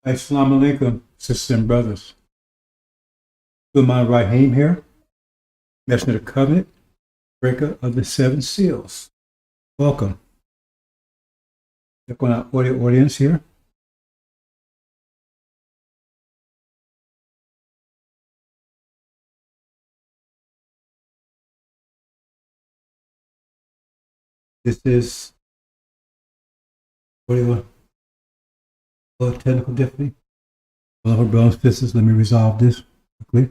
Assalamu alaikum, sisters and brothers. With my Rahim here, Messenger of the Covenant, breaker of the seven seals. Welcome. Check on our audio audience here. This is audio technical difficulty. Well, our brothers and sisters, let me resolve this quickly.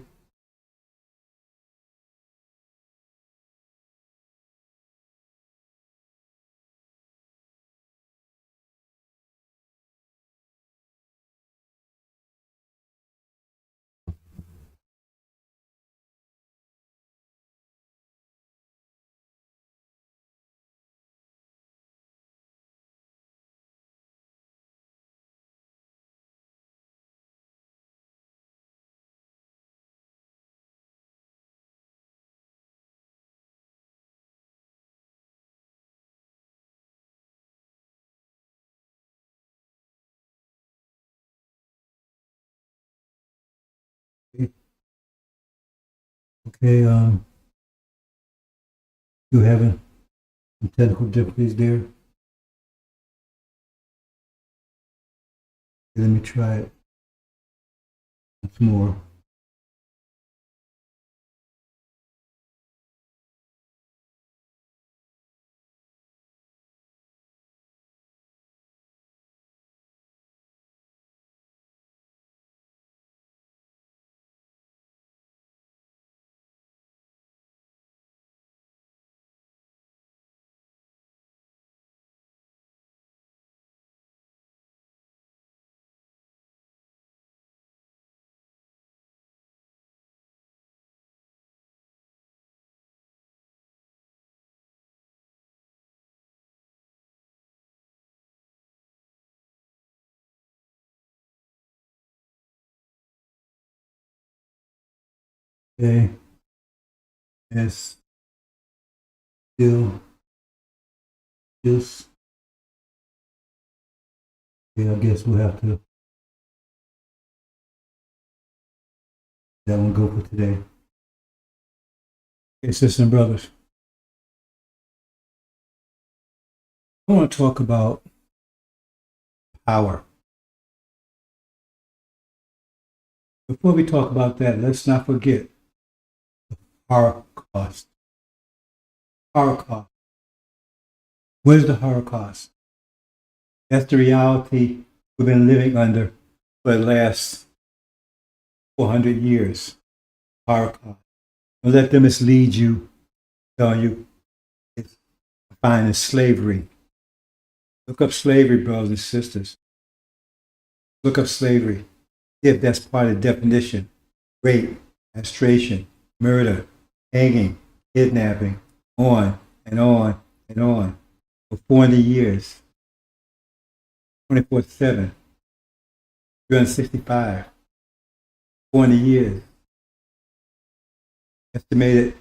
Okay, you having some technical difficulties there? Let me try it once more. Okay, yes, still, just, yeah, I guess we'll have to that one go for today. Okay, sisters and brothers, I want to talk about power. Before we talk about that, let's not forget Holocaust. Holocaust. What is the Holocaust? That's the reality we've been living under for the last 400 years. Holocaust. Don't let them mislead you, telling you it's defined as slavery. Look up slavery, brothers and sisters. Look up slavery. If that's part of the definition. Rape, castration, murder, hanging, kidnapping, on and on and on for 400 years, 24/7, 365, 400 years. Estimated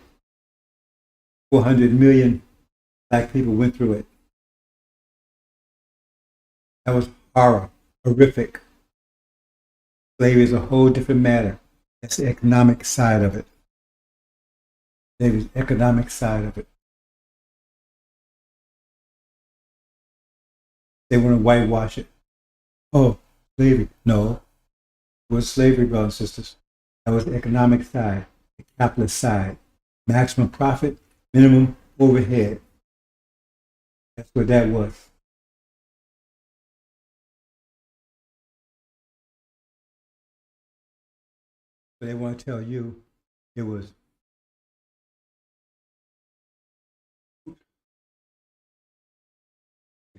400 million black people went through it. That was horror, horrific. Slavery is a whole different matter. That's the economic side of it. Slavery is the economic side of it. They want to whitewash it. Oh, slavery. No. It was slavery, brothers and sisters. That was the economic side, the capitalist side. Maximum profit, minimum overhead. That's what that was. But they want to tell you it was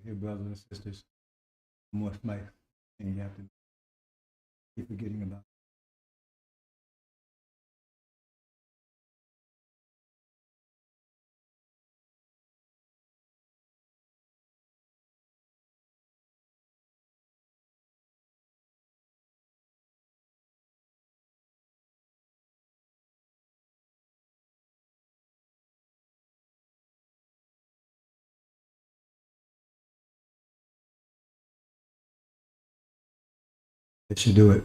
here, brothers and sisters. More life, and you have to keep forgetting about. that should do it.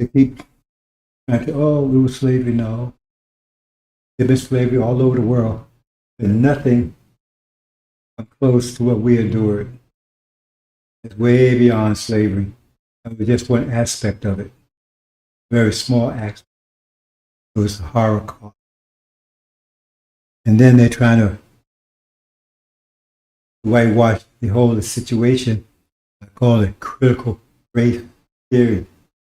They keep trying to, oh, it was slavery. No. There's been slavery all over the world, but nothing close to what we endured. It's way beyond slavery. It was just one aspect of it, a very small aspect. It was the Holocaust. And then they're trying to whitewash the whole situation. I call it critical race theory.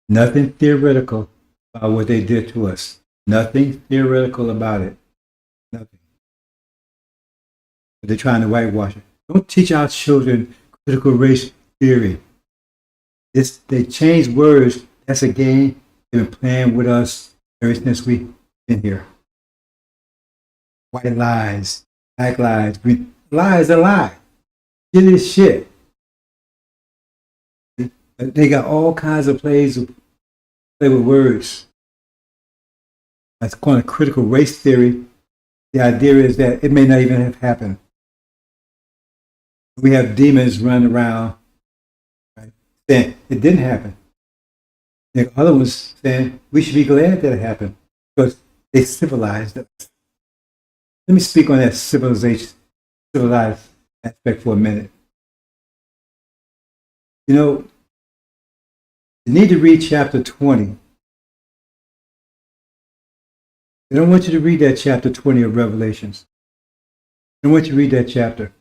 Nothing theoretical about what they did to us. Nothing theoretical about it. Nothing. But they're trying to whitewash it. Don't teach our children critical race theory. They change words. That's a game they've been playing with us ever since we've been here. White lies, black lies, green lies, a lie. Shit is shit. They got all kinds of plays to play with words. That's called critical race theory. The idea is that it may not even have happened. We have demons running around, right, saying it didn't happen. The other ones saying we should be glad that it happened because they civilized us. Let me speak on that civilized aspect for a minute. You know, you need to read chapter 20. I don't want you to read that chapter 20 of Revelations. I don't want you to read that chapter.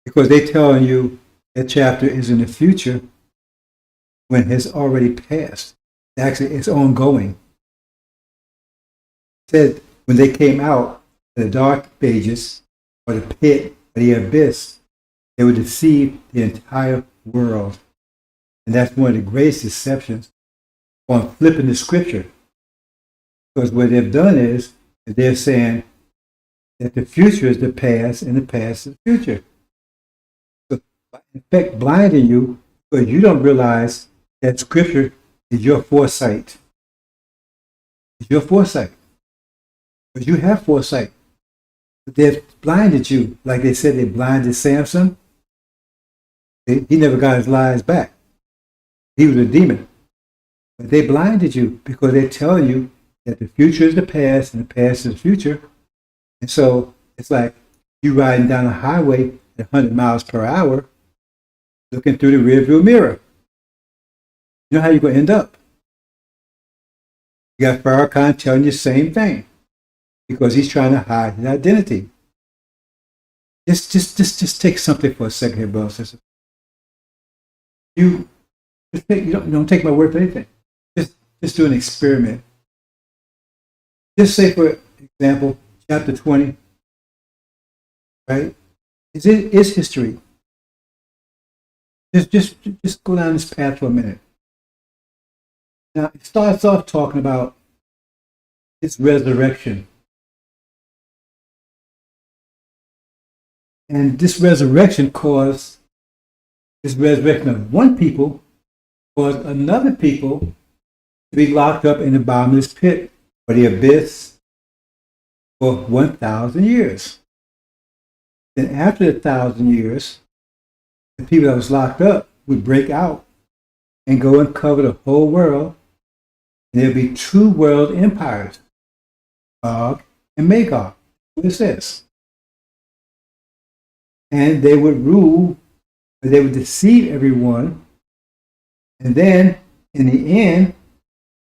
Because they're telling you that chapter is in the future when it has already passed. Actually, it's ongoing. It said when they came out of the dark ages, or the pit, or the abyss, they would deceive the entire world. And that's one of the greatest deceptions on flipping the scripture. Because what they've done is they're saying that the future is the past and the past is the future. So, in fact, blinding you because you don't realize that scripture is your foresight. It's your foresight. Because you have foresight. But they've blinded you, like they said they blinded Samson. He never got his lies back. He was a demon. But they blinded you because they're telling you that the future is the past and the past is the future. And so it's like you riding down a highway at 100 miles per hour looking through the rearview mirror. You know how you're going to end up. You got Farrakhan telling you the same thing because he's trying to hide his identity. Just take something for a second here, brother, sister. You don't take my word for anything. Just do an experiment. Just say, for example, chapter 20, right? Is history. Just go down this path for a minute. Now, it starts off talking about this resurrection. And this resurrection of one people caused another people to be locked up in the bottomless pit or the abyss for 1,000 years. Then after the 1,000 years, the people that was locked up would break out and go and cover the whole world. And there'd be two world empires, Gog and Magog. What it says. And they would rule, but they would deceive everyone. And then, in the end,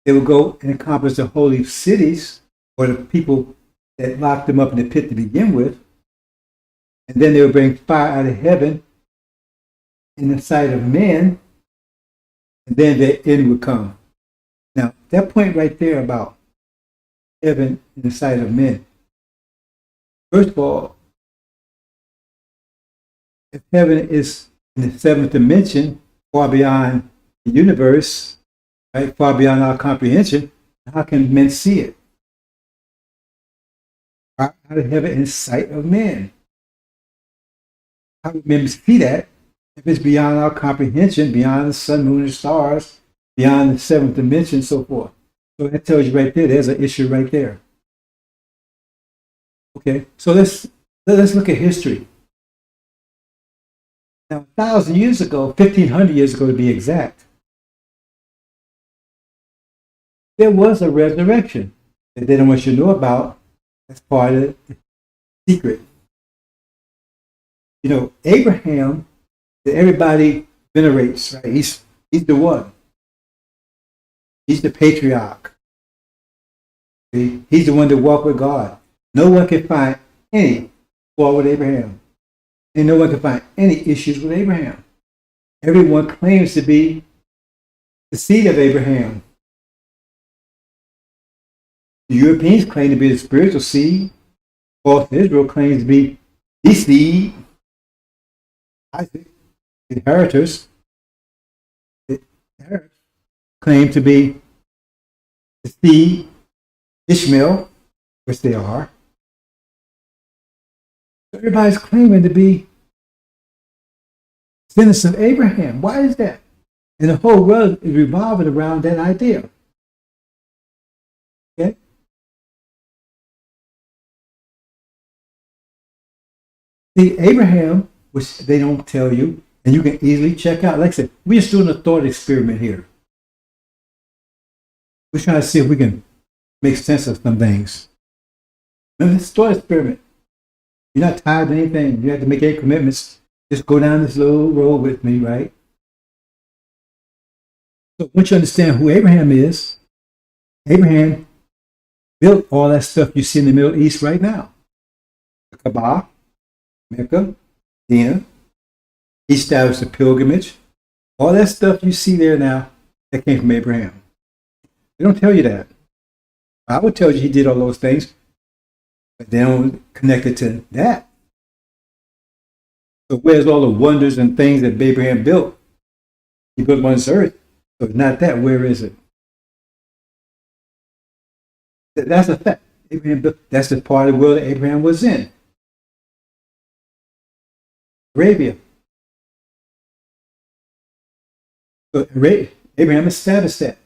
they would go and accomplish the holy cities, or the people that locked them up in the pit to begin with. And then they would bring fire out of heaven in the sight of men, and then the end would come. Now, that point right there about heaven in the sight of men. First of all, if heaven is in the seventh dimension, far beyond the universe, right, far beyond our comprehension, how can men see it? Out of heaven in sight of men. How can men see that if it's beyond our comprehension, beyond the sun, moon, and stars, beyond the seventh dimension, and so forth? So that tells you right there, there's an issue right there. Okay, so let's look at history. Now, 1,000 years ago, 1,500 years ago to be exact, there was a resurrection that they don't want you to know about. That's part of the secret. You know, Abraham, that everybody venerates, right? He's the one. He's the patriarch. See? He's the one that walked with God. No one can find any fault with Abraham. And no one can find any issues with Abraham. Everyone claims to be the seed of Abraham. The Europeans claim to be the spiritual seed. False Israel claims to be the seed. Isaac, the inheritors, claim to be the seed. Ishmael, which they are. So everybody's claiming to be descendants of Abraham. Why is that? And the whole world is revolving around that idea. Okay? See, Abraham, which they don't tell you, and you can easily check out. Like I said, we're just doing a thought experiment here. We're trying to see if we can make sense of some things. Remember, this thought experiment. You're not tied to anything. You have to make any commitments. Just go down this little road with me, right? So once you understand who Abraham is, Abraham built all that stuff you see in the Middle East right now. The Kaaba, Mecca, Medina. He established a pilgrimage. All that stuff you see there now, that came from Abraham. They don't tell you that. I would tell you he did all those things, but they don't connect it to that. So where's all the wonders and things that Abraham built? He built on this earth. So it's not that. Where is it? That's a fact. Abraham built, that's the part of the world that Abraham was in. Arabia. So Abraham established that.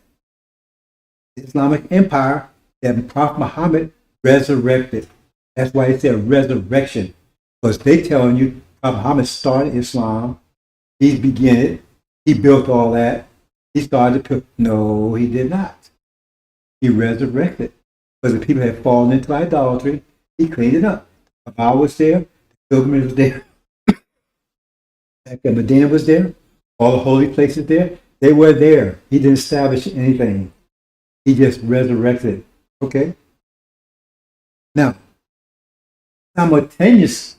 The Islamic empire that Prophet Muhammad resurrected. That's why it's a resurrection. Because they telling you Prophet Muhammad started Islam. He began it. He built all that. He started to no, he did not. He resurrected. Because the people had fallen into idolatry. He cleaned it up. Kaaba was there. The pilgrimage was there. Medina was there. All the holy places there. They were there. He didn't establish anything. He just resurrected. Okay? Now, simultaneous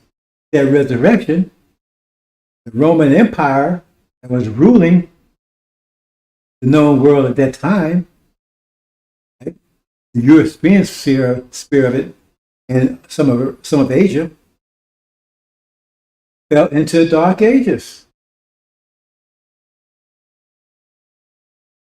to that resurrection, the Roman Empire that was ruling the known world at that time, right? The European sphere of it, and some of Asia, fell into the Dark Ages.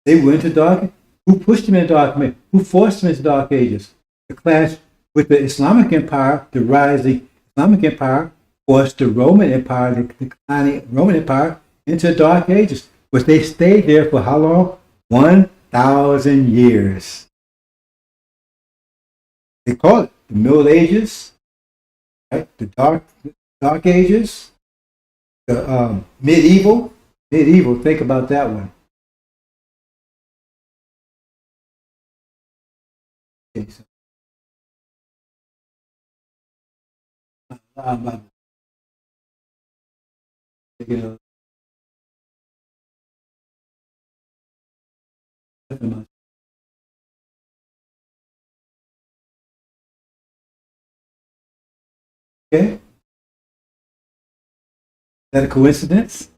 They went into dark. Who pushed them into dark ages? Who forced them into Dark Ages? The clash with the Islamic Empire, the rising Islamic Empire, forced the Roman Empire, the declining Roman Empire, into Dark Ages, which they stayed there for how long? 1,000 years. They call it the Middle Ages, right? The Dark Ages, the medieval. Think about that one. Okay, so, okay, is that a coincidence?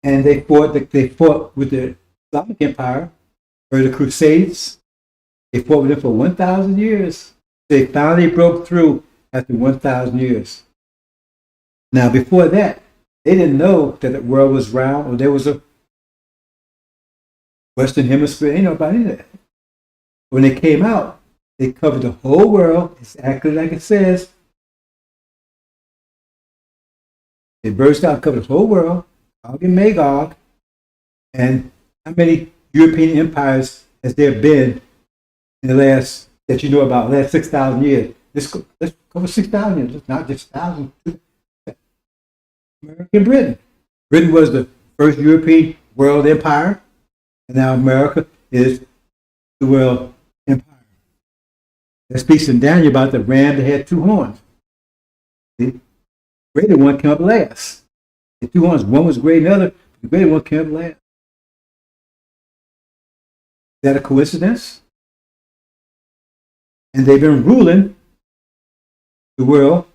And they fought with the Islamic Empire or the Crusades. They fought with them for 1,000 years. They finally broke through after 1,000 years. Now, before that, they didn't know that the world was round or there was a Western Hemisphere. Ain't nobody knew that. When they came out, they covered the whole world, exactly like it says. They burst out and covered the whole world, Gog and Magog. And how many European empires has there been in the last, that you know about, the last 6,000 years? Let's cover 6,000 years, not just 1,000. American Britain. Britain was the first European world empire, and now America is the world empire. That speaks in Daniel about the ram that had two horns. The greater one came up last. The two horns, one was greater than the other, the greater one came up last. Is that a coincidence? And they've been ruling the world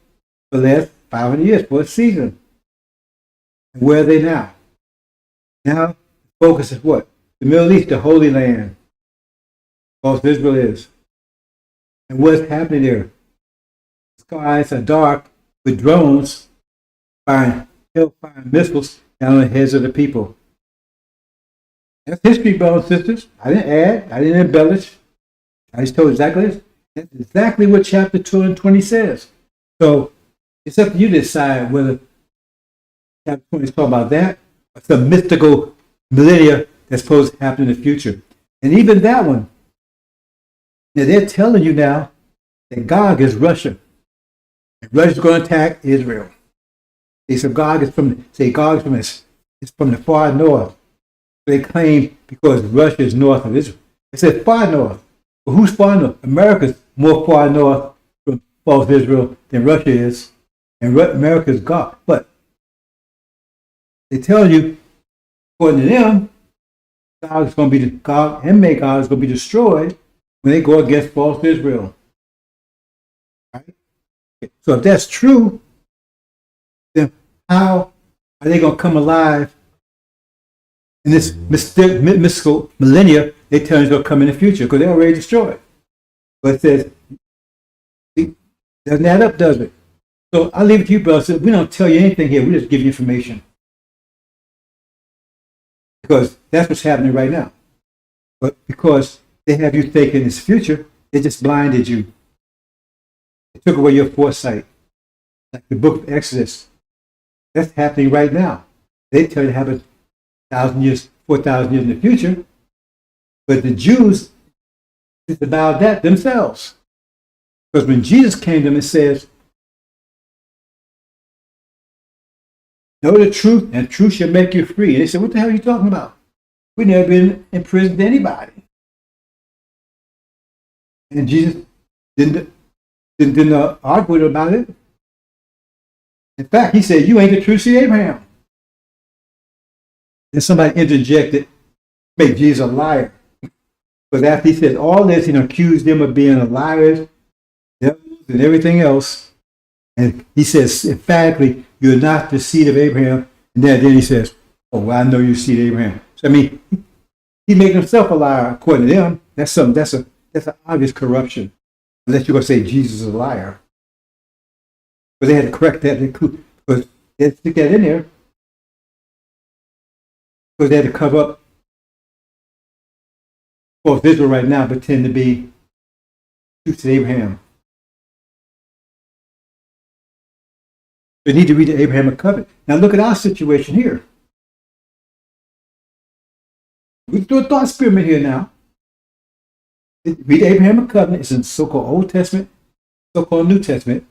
for the last 500 years, for a season. And where are they now? Now, the focus is what? The Middle East, the Holy Land. Both Israel is. And what's happening there? The skies are dark with drones firing hellfire missiles down on the heads of the people. That's history, brothers and sisters. I didn't add, I didn't embellish. I just told exactly this. That's exactly what chapter 2 and 20 says. So it's up to you to decide whether chapter 20 is talking about that or some mystical millennia that's supposed to happen in the future. And even that one, now they're telling you now that Gog is Russia. And Russia's going to attack Israel. They say Gog is from the far north. They claim because Russia is north of Israel. They said far north. But who's far north? America's more far north from false Israel than Russia is. And America is God. But they tell you, according to them, God is going to be God and Magog is going to be destroyed when they go against false Israel. Right? So if that's true, then how are they going to come alive in this mystical millennia? They tell you they'll come in the future because they're already destroyed. But it says, see, doesn't add up, does it? So I'll leave it to you, brother. We don't tell you anything here. We just give you information. Because that's what's happening right now. But because they have you thinking it's future, they just blinded you. They took away your foresight. Like the book of Exodus. That's happening right now. They tell you to have 1,000 years, 4,000 years in the future. But the Jews disavowed that themselves. Because when Jesus came to them and says, know the truth, and truth shall make you free. And they said, what the hell are you talking about? We've never been in prison to anybody. And Jesus didn't argue with them about it. In fact, he said, you ain't the true seed of Abraham. Then somebody interjected, make Jesus a liar. But after he said all this, he accused them of being liars, devils, and everything else. And he says emphatically, you're not the seed of Abraham. And then he says, oh, well, I know you're the seed of Abraham. So I mean, he made himself a liar according to them. That's an obvious corruption. Unless you're going to say Jesus is a liar. But they had to correct that because they had to stick that in there. Because they had to cover up false Israel right now, pretend to be true to Abraham. We need to read the Abrahamic covenant. Now look at our situation here. We do a thought experiment here now. Read the Abrahamic covenant. It's in so-called Old Testament, so-called New Testament,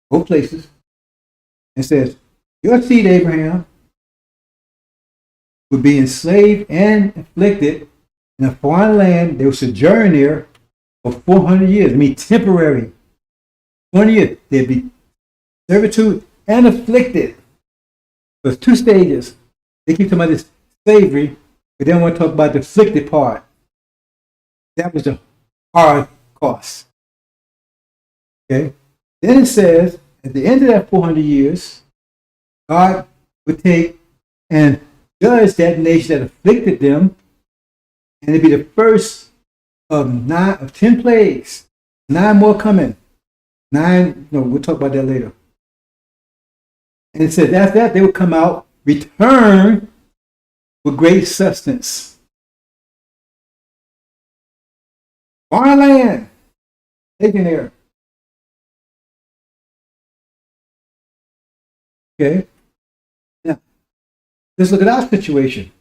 both places. It says, your seed, Abraham, would be enslaved and afflicted in a foreign land. They would sojourn there for 400 years. I mean, temporary. 20 years. They'd be servitude and afflicted. There's two stages. They keep talking about this slavery, but they don't want to talk about the afflicted part. That was the hard cost. Okay? Then it says, at the end of that 400 years, God would take and judge that nation that afflicted them, and it'd be the first of 10 plagues. 9 more coming. 9, we'll talk about that later. And it said after that they would come out, return with great sustenance. Foreign land, taken there. Okay. Now, let's look at our situation.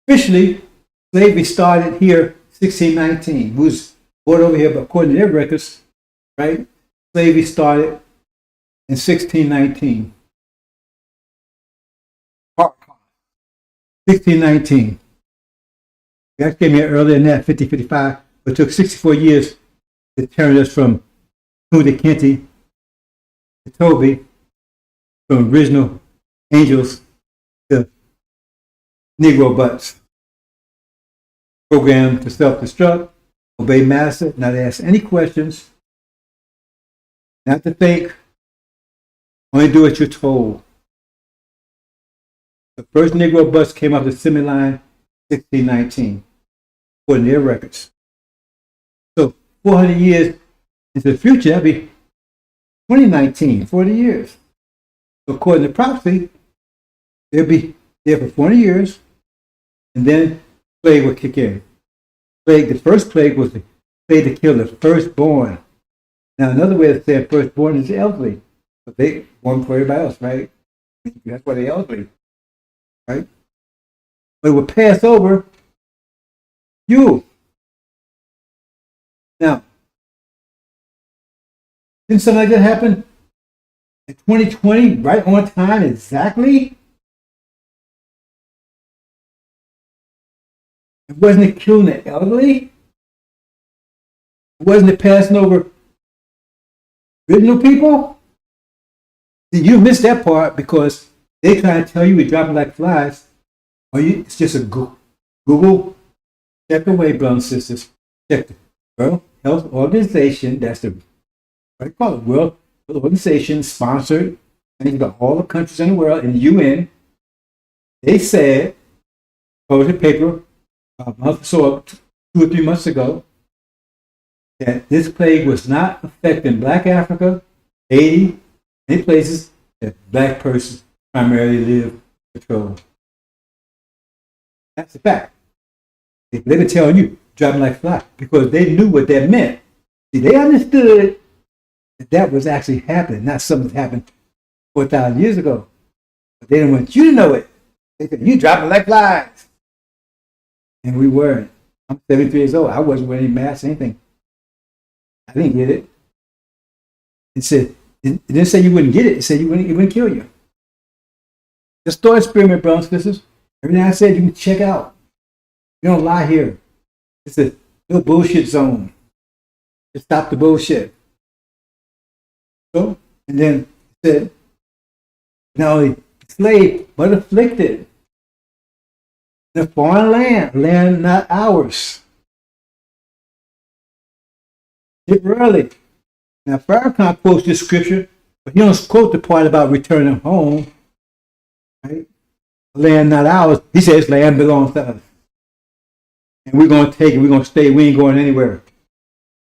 Officially, slavery started here 1619. It was brought over here, but according to their records, right? Slavery started in 1619. 1619. We actually came here earlier than that, 55, but it took 64 years to turn us from Kunta Kinte to Toby, from original angels to Negro butts. Programmed to self-destruct, obey master, not ask any questions, not to think, only do what you're told. The first Negro bus came off the assembly line 1619, according to their records. So 400 years into the future, that'd be 2019, 40 years. So according to prophecy, they'll be there for 40 years, and then plague will kick in. Plague, the first plague was the plague that killed the firstborn. Now another way of saying firstborn is elderly, but they born for everybody else, right? That's why they're elderly, right? But it will pass over you. Now, didn't something like that happen in 2020, right on time exactly? It wasn't it killing the elderly? Wasn't it passing over original people? See, you missed that part because they try to tell you we're dropping like flies. Or it's just a Google check away, brothers and sisters. Check the World Health Organization. That's the what do you call it? World Health Organization sponsored. And you've got all the countries in the world in the UN. They said, published a paper a month or so, 2 or 3 months ago, that this plague was not affecting Black Africa, Haiti, any places that Black persons primarily live, control. That's a fact. They've been telling you, dropping like flies, because they knew what that meant. See, they understood that that was actually happening, not something that happened 4,000 years ago. But they didn't want you to know it. They said, you dropping like flies. And we weren't. I'm 73 years old. I wasn't wearing any masks, anything. I didn't get it. It didn't say you wouldn't get it. It said it wouldn't kill you. Just thought experiment, brothers and sisters. Everything I said, you can check out. You don't lie here. It's a no bullshit zone. Just stop the bullshit. So, and then it said, not only slave, but afflicted. In a foreign land not ours. Temporarily. Now, Farrakhan quotes this scripture, but he don't quote the part about returning home. Right? Land not ours. He says land belongs to us. And we're going to take it. We're going to stay. We ain't going anywhere.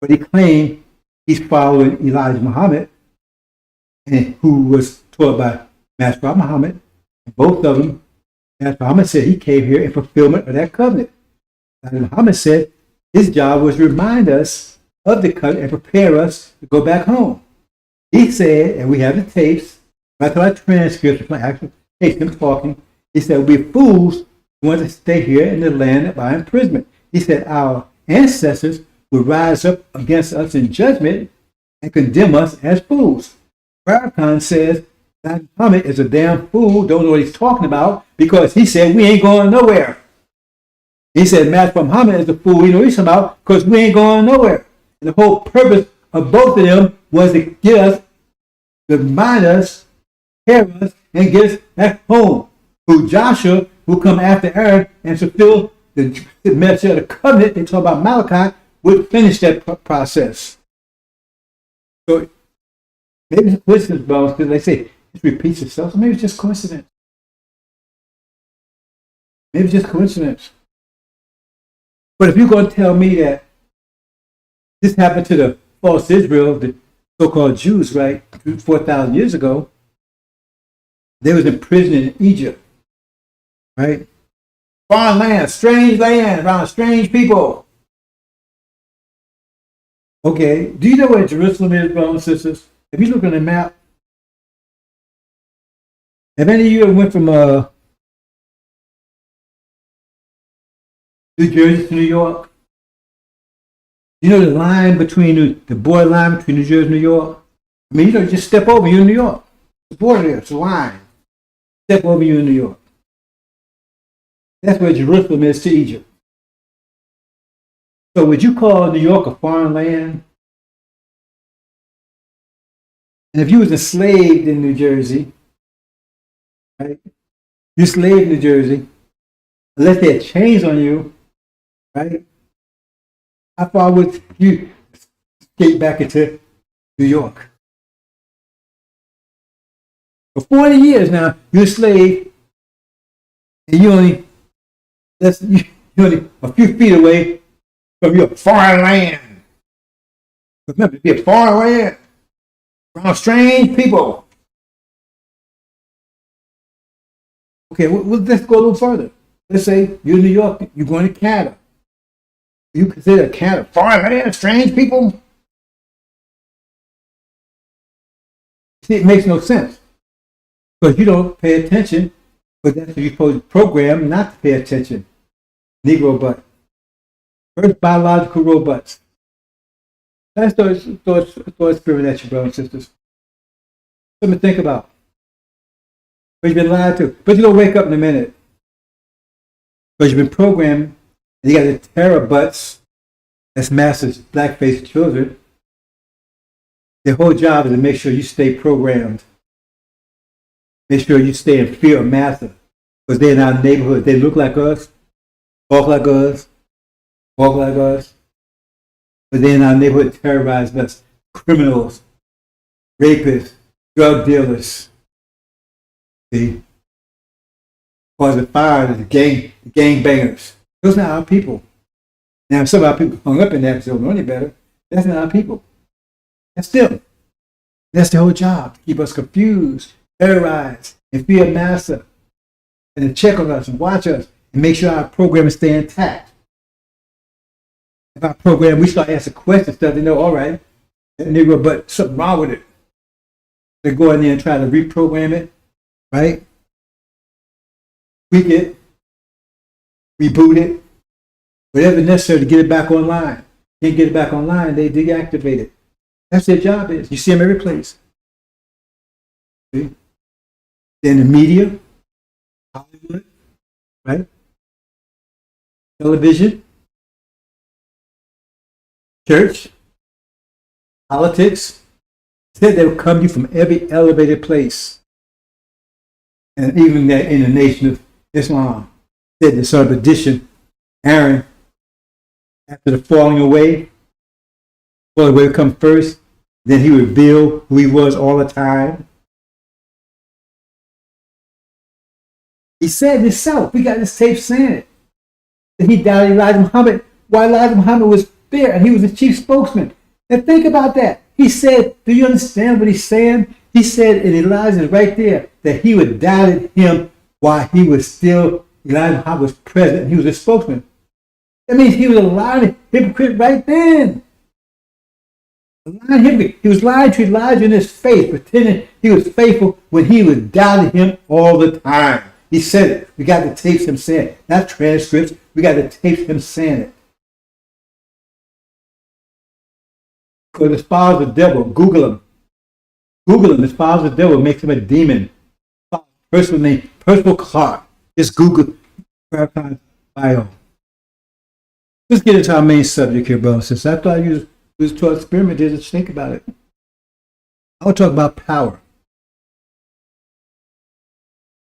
But he claimed he's following Elijah Muhammad, and who was taught by Master Muhammad. Both of them, Master Muhammad said he came here in fulfillment of that covenant. Master Muhammad said his job was to remind us of the covenant and prepare us to go back home. He said, and we have the tapes, I thought transcripts, my actual tapes, him talking. He said, we're fools who want to stay here in the land by imprisonment. He said, our ancestors will rise up against us in judgment and condemn us as fools. Farrakhan says that Muhammad is a damn fool, don't know what he's talking about, because he said we ain't going nowhere. He said Master Muhammad is a fool, he knows what he's talking about, because we ain't going nowhere. And the whole purpose of both of them was to get us, to remind us, prepare us, and get us back home. Who Joshua, who come after Aaron and fulfill the message of the covenant, they talk about Malachi, would finish that process. So maybe it's coincidence, brothers, because they say it repeats itself. So maybe it's just coincidence. Maybe it's just coincidence. But if you're going to tell me that this happened to the false Israel, the so-called Jews, right, 4,000 years ago, they was imprisoned in Egypt, right? Foreign land, around strange people. Okay, do you know where Jerusalem is, brothers and sisters? If you look on the map, have any of you ever went from New Jersey to New York? You know the line between the border line between New Jersey and New York? I mean, you just step over, you're in New York. The border there, it's a line. Step over, you're in New York. That's where Jerusalem is to Egypt. So would you call New York a foreign land? And if you was enslaved in New Jersey, right? You enslaved in New Jersey, unless they had chains on you, right? How far would you escape back into New York? For 40 years now, you're a slave, and you're only a few feet away from your foreign land. Remember, to be a foreign land around strange people. Okay, let's go a little further. Let's say you're in New York, you're going to Canada. You consider Canada foreign land, strange people? See, it makes no sense. Because you don't pay attention, but that's what you're supposed to program not to pay attention. Negro butt. First biological robots. That's thought spirit at you, brothers and sisters. Something to think about. But you've been lied to. But you're going to wake up in a minute. Because you've been programmed, and you got the terror butts, that's massive black-faced children. Their whole job is to make sure you stay programmed. Make sure you stay in fear of master. Because they're in our neighborhood. They look like us, talk like us, walk like us. But they're in our neighborhood terrorizing us. Criminals, rapists, drug dealers. See? Causing fire, the gang bangers. Those are not our people. Now, some of our people hung up in that, so don't know any better. That's not our people. That's them. That's their whole job, to keep us confused, terrorized, and fear master, and to check on us and watch us and make sure our program is staying intact. If our program, we start asking questions, stuff, they know, all right, that nigga, but something wrong with it. They go in there and try to reprogram it, right? Tweak it, reboot it, whatever necessary to get it back online. Can't get it back online, they deactivate it. That's their job is. You see them every place. See? They're in the media, Hollywood, right? Television, church, politics. Said they will come to you from every elevated place. And even that in the nation of Islam. Said the son of addition, Aaron, after the falling away would come first, then he would reveal who he was all the time. He said himself, we got this tape saying it, that he doubted Elijah Muhammad while Elijah Muhammad was there and he was the chief spokesman. And think about that. He said, do you understand what he's saying? He said, and Elijah is right there, that he would doubted him while he was still, Elijah Muhammad was present and he was a spokesman. That means he was a lying hypocrite right then. He was lying to Elijah in his face, pretending he was faithful when he was doubting him all the time. He said it. We got the tapes him saying it. Not transcripts. We got the tapes him saying it. Because as far as the devil, Google him. Google him. As far as the devil makes him a demon. Personal name, Percival Clark. Just Google bio. Let's get into our main subject here, brothers and sisters. After I use to experiment, just think about it. I want to talk about power.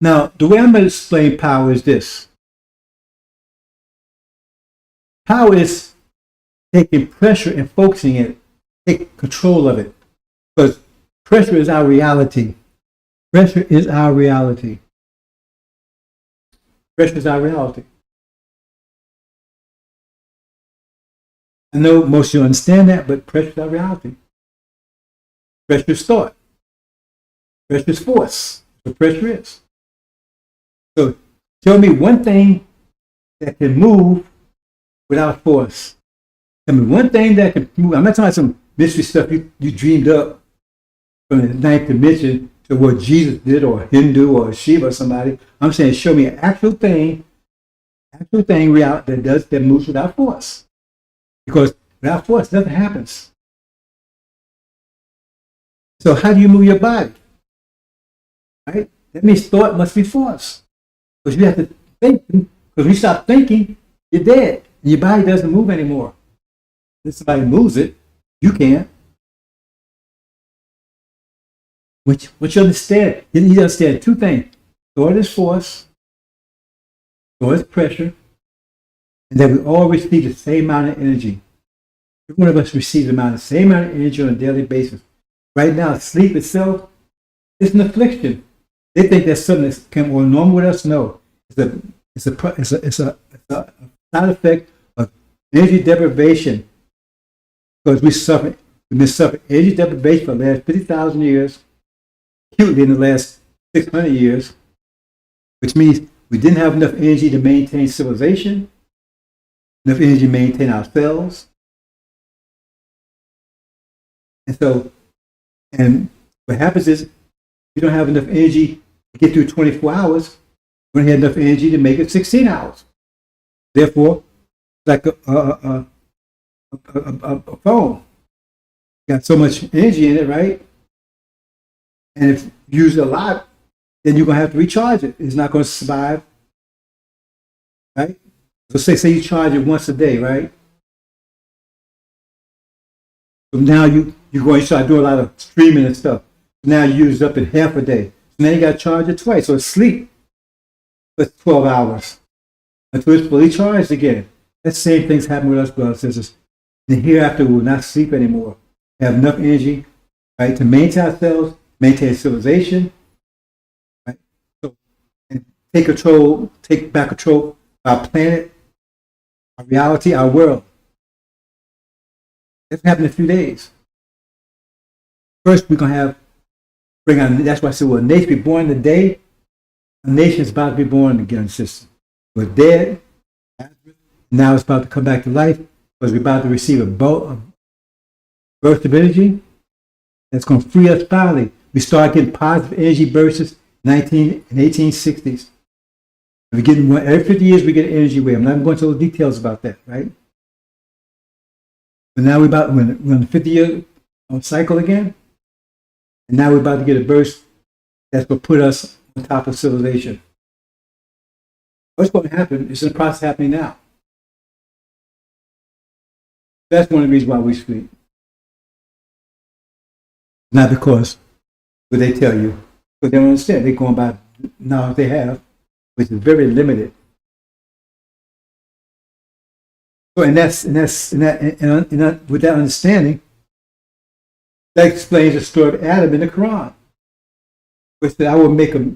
Now, the way I'm going to explain power is this. Power is taking pressure and focusing it, take control of it. Because pressure is our reality. Pressure is our reality. Pressure is our reality. I know most of you understand that, but pressure is our reality. Pressure is thought. Pressure is force. That's what pressure is. So tell me one thing that can move without force. Tell me one thing that can move. I'm not talking about some mystery stuff you dreamed up from the ninth dimension to what Jesus did or Hindu or Shiva or somebody. I'm saying show me an actual thing real that moves without force. Because without force, nothing happens. So how do you move your body? Right? That means thought must be force. Because you have to think. Because when you stop thinking, you're dead. And your body doesn't move anymore. If somebody moves it, you can't. Which you understand, you understand two things. Thought is force, thought is pressure, and that we all receive the same amount of energy. Every one of us receives the same amount of energy on a daily basis. Right now, sleep itself is an affliction. They think that's something that can or normal with us. No, it's a side effect of energy deprivation because we've been suffering energy deprivation for the last 50,000 years, acutely in the last 600 years, which means we didn't have enough energy to maintain civilization, enough energy to maintain ourselves. And what happens is you don't have enough energy to get through 24 hours. You don't have enough energy to make it 16 hours. Therefore, it's like a phone. Got so much energy in it, right? And if you use it a lot, then you're going to have to recharge it. It's not going to survive, right? So say you charge it once a day, right? So now you start doing a lot of streaming and stuff. Now you use up in half a day. So now you got to charge it twice. So it's sleep for 12 hours until it's fully charged again. That same thing's happening with us, brothers and sisters. And hereafter, we will not sleep anymore. We have enough energy, right, to maintain ourselves, maintain civilization, right? So, and take back control of our planet, our reality, our world. That's happened in a few days. First, we're going to bring on, that's why I said, well, a nation be born today, a nation is about to be born again, sister. We're dead, now it's about to come back to life, because we're about to receive a burst of energy that's going to free us finally. We start getting positive energy bursts in 1860s. We're getting one, every 50 years we get an energy wave. I'm not going into the details about that, right? But now we're on the 50-year cycle again, and now we're about to get a burst that's going to put us on top of civilization. What's going to happen is in the process happening now. That's one of the reasons why we sleep. Not because what they tell you, but they don't understand. They're going by knowledge they have, which is very limited. So, with that understanding, that explains the story of Adam in the Quran, which said, "I will make a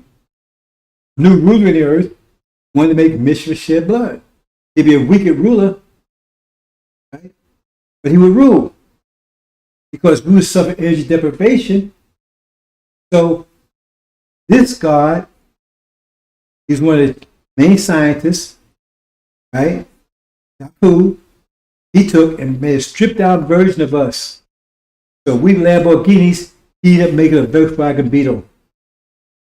new ruler in the earth, one to make mischief, shed blood." He'd be a wicked ruler, right? But he would rule because we would suffer energy deprivation. So, this God, he's one of the main scientists, right? Who he took and made a stripped down version of us. So we Lamborghinis, he ended up making a Volkswagen Beetle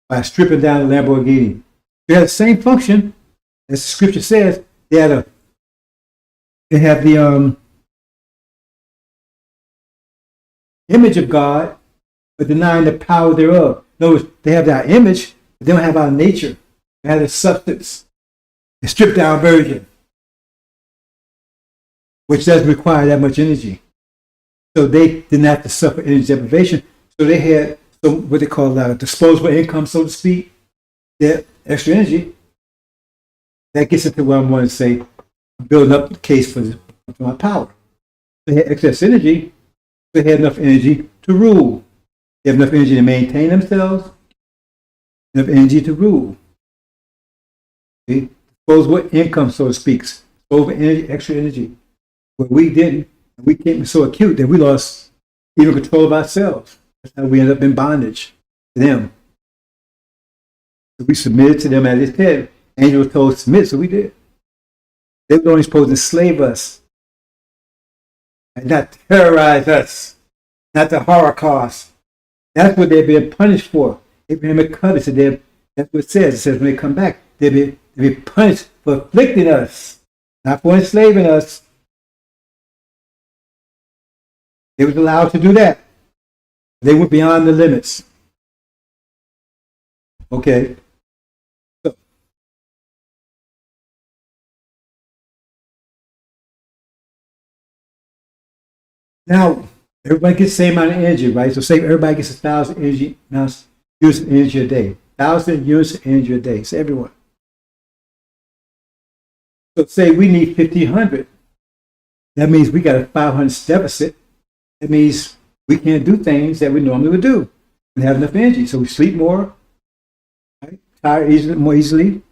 by stripping down the Lamborghini. They had the same function as the scripture says. They have the image of God, but denying the power thereof. In other words, they have our image, but they don't have our nature. They have the substance, a stripped down version, which doesn't require that much energy. So they didn't have to suffer energy deprivation. So they had what they call disposable income, so to speak, that extra energy. That gets into what I want to say, building up the case for my power. They had excess energy. They had enough energy to rule. They have enough energy to maintain themselves, enough energy to rule. See? Disposable income, so to speak. Disposable energy, extra energy. But we didn't. We became so acute that we lost even control of ourselves. That's how we ended up in bondage to them. So we submitted to them as they said. Angels told us to submit, so we did. They were only supposed to enslave us and not terrorize us, not the Holocaust. That's what they're being punished for. Abrahamic covenant said that's what it says. It says when they come back, they'll be punished for afflicting us, not for enslaving us. They was allowed to do that. They went beyond the limits. Okay. So now everybody gets the same amount of energy, right? So say everybody gets 1,000 energy units of energy a day. 1,000 units of energy a day. So everyone. So say we need 1,500. That means we got a 500 deficit. That means we can't do things that we normally would do and have enough energy. So we sleep more, right? Tire more easily.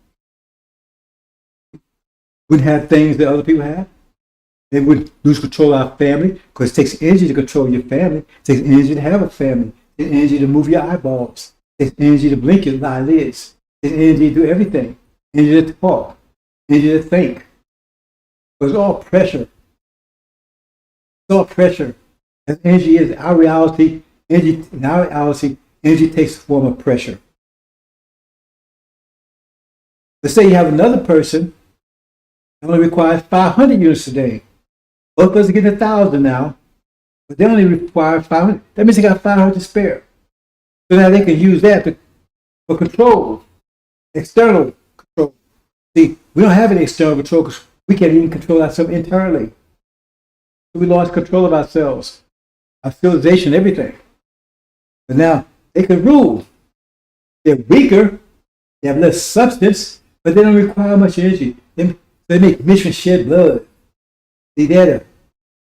Wouldn't have things that other people have. They would lose control of our family because it takes energy to control your family. It takes energy to have a family. It takes energy to move your eyeballs. It takes energy to blink your eyelids. It takes energy to do everything. Energy to talk. Energy to think. It's all pressure. It's all pressure. As energy is our reality, energy takes the form of pressure. Let's say you have another person that only requires 500 units a day. Both of us are getting 1,000 now, but they only require 500. That means they got 500 to spare. So now they can use that for control, external control. See, we don't have any external control because we can't even control ourselves internally. So we lost control of ourselves, our civilization, everything. But now they can rule. They're weaker, they have less substance, but they don't require much energy. They make mission shed blood. See, they're the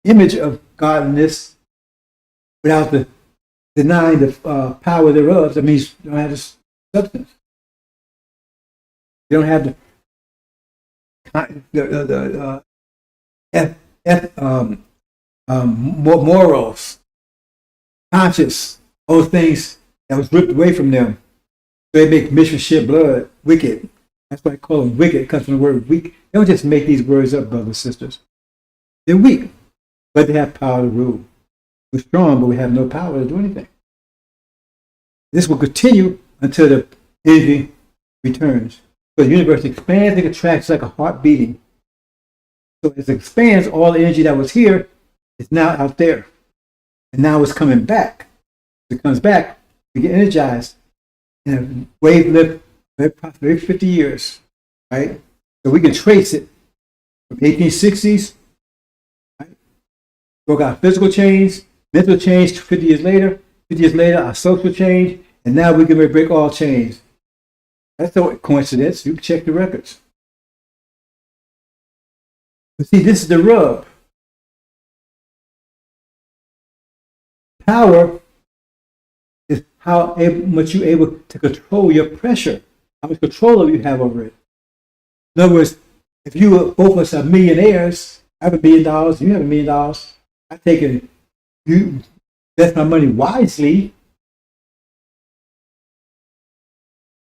image of godliness without the denying the power thereof. That means you don't have the substance. You don't have morals, conscience, all those things that was ripped away from them. So they make mission shed blood wicked. That's why I call them wicked. It comes from the word weak. They don't just make these words up, brothers and sisters. They're weak, but they have power to rule. We're strong, but we have no power to do anything. This will continue until the energy returns. So the universe expands and contracts like a heart beating. So as it expands, all the energy that was here is now out there. And now it's coming back. As it comes back, we get energized in a wave lift every 50 years, right? So we can trace it from 1860s, right? Broke our physical change, mental change 50 years later, 50 years later, our social change, and now we can break all chains. That's no coincidence. You can check the records. But see, this is the rub. Power is how much you're able to control your pressure, how much control you have over it. In other words, if you both of us are millionaires, I have $1 million, you have $1 million, I take it, you invest my money wisely,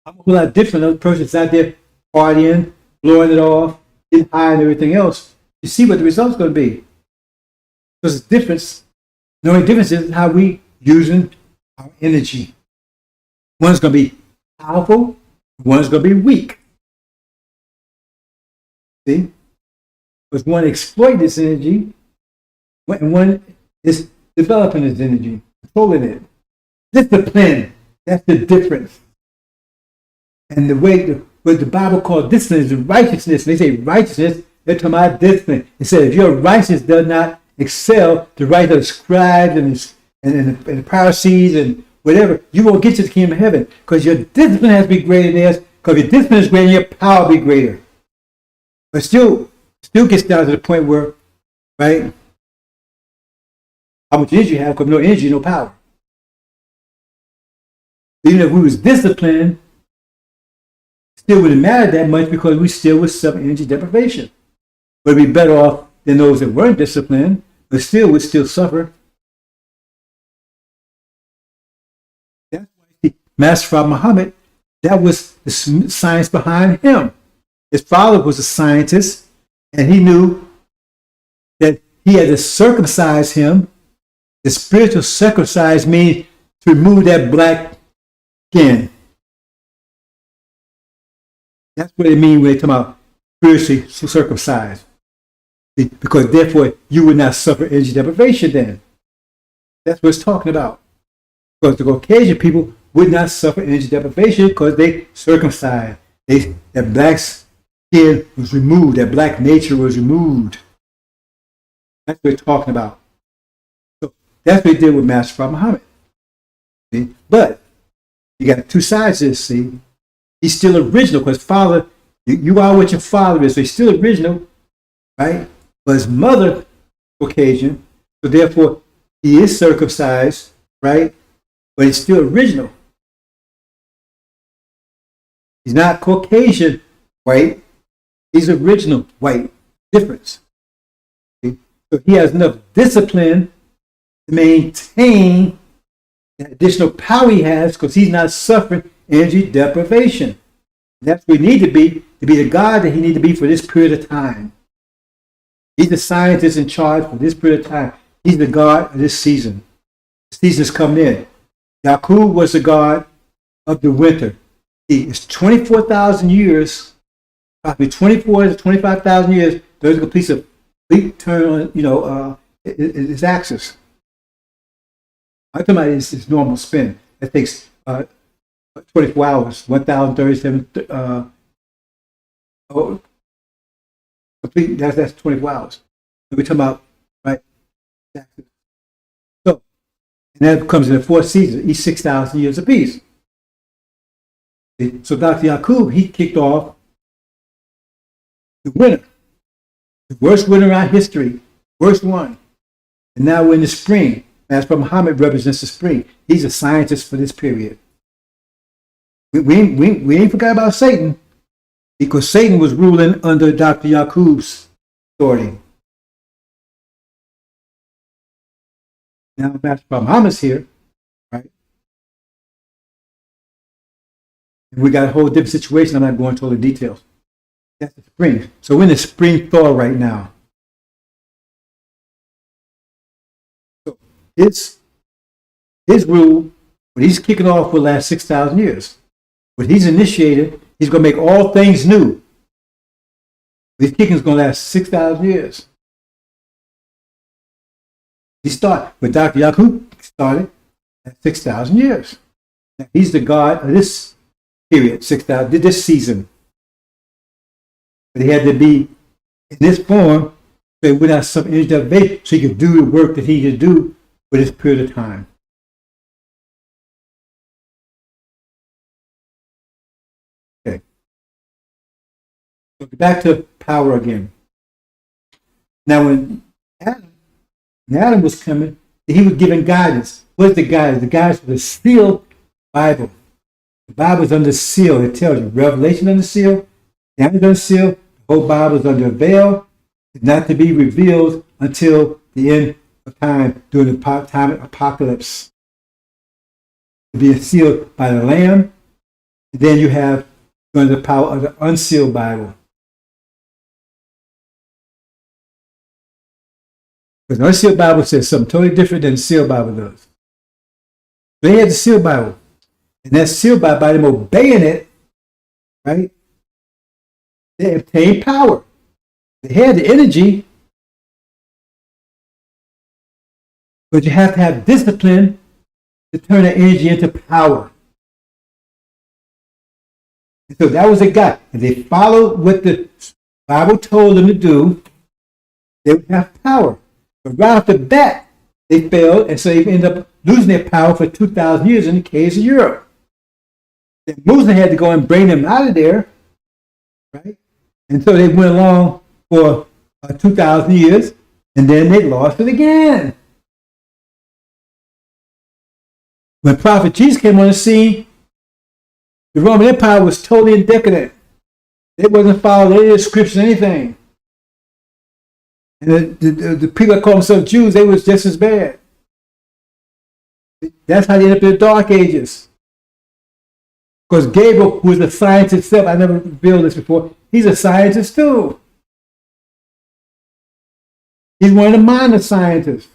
I'm a whole lot different than the person that's out there partying, blowing it off, getting high and everything else. You see what the result's going to be. Because the difference, the only difference is how we using our energy. One's going to be powerful, one's going to be weak. See? Because one exploits this energy, and one is developing its energy, controlling it. Discipline, that's the difference. And the way what the Bible calls discipline is righteousness. When they say righteousness, they're talking about discipline. It says if your righteousness does not excel the right of the scribes and the Pharisees and whatever, you won't get to the kingdom of heaven because your discipline has to be greater than theirs. Because if your discipline is greater, your power will be greater. But still gets down to the point where, right, how much energy you have, because no energy, no power. Even if we was disciplined, still wouldn't matter that much because we still would suffer energy deprivation. But we'd be better off than those that weren't disciplined, but still would still suffer. That's why Master Muhammad, that was the science behind him. His father was a scientist, and he knew that he had to circumcise him. The spiritual circumcise means to remove that black skin. That's what they mean when they talk about spiritually circumcised. Because therefore you would not suffer energy deprivation then. That's what it's talking about. Because the Caucasian people would not suffer energy deprivation because they circumcised. That black skin was removed. That black nature was removed. That's what we're talking about. So that's what they did with Master Prophet Muhammad. See? But you got two sides to this, see? He's still original because father, you are what your father is. So he's still original, right? But his mother, Caucasian, so therefore he is circumcised, right? But he's still original. He's not Caucasian white. He's original white. Difference. See? So he has enough discipline to maintain the additional power he has because he's not suffering energy deprivation. That's what we need to be the God that he needs to be for this period of time. He's the scientist in charge for this period of time. He's the God of this season. The season's coming in. Yaqub was the God of the winter. It's 24,000 years, probably 24 to 25,000 years. There's a complete turn on, its axis. I'm talking about its normal spin. That takes 24 hours, 1,037. Complete. That's 24 hours. And we're talking about right. So, and that comes in the fourth season. Each 6,000 years apiece. So Dr. Yaqub, he kicked off the winter, the worst winter in history, worst one. And now we're in the spring. As for Muhammad represents the spring. He's a scientist for this period. We ain't forgot about Satan because Satan was ruling under Dr. Yaqub's authority. Now Master Muhammad's here, right? And we got a whole different situation. I'm not going into all the details. That's the spring. So we're in the spring thaw right now. So his rule, when he's kicking off, will last 6,000 years. When he's initiated, he's going to make all things new. His kicking is going to last 6,000 years. But Dr. Yaqub started at 6,000 years. Now, he's the God of this period, 6,000, this season. But he had to be in this form so without some energy deprivation, so he could do the work that he could do for this period of time. Okay. So back to power again. Now when Adam was coming, he was given guidance. What's the guidance? The guidance was the sealed Bible. The Bible is under seal. It tells you Revelation under seal, Daniel under seal, the whole Bible is under a veil. It's not to be revealed until the end of time, during the time of apocalypse. To be sealed by the Lamb. And then you have under the power of the unsealed Bible. Because the unsealed Bible says something totally different than the sealed Bible does. They had the sealed Bible. And that sealed Bible, by them obeying it, right, they obtained power. They had the energy, but you have to have discipline to turn that energy into power. And so that was a guy. And they followed what the Bible told them to do, they would have power. But right off the bat, they failed, and so they ended up losing their power for 2,000 years in the caves of Europe. Then Muslim had to go and bring them out of there, right? And so they went along for 2,000 years, and then they lost it again. When Prophet Jesus came on the scene, the Roman Empire was totally decadent. They wasn't following any of the scriptures or anything. And the people that call themselves Jews, they was just as bad. That's how they ended up in the Dark Ages. Because Gabriel, who was a scientist himself, I never revealed this before, he's a scientist too. He's one of the minor scientists.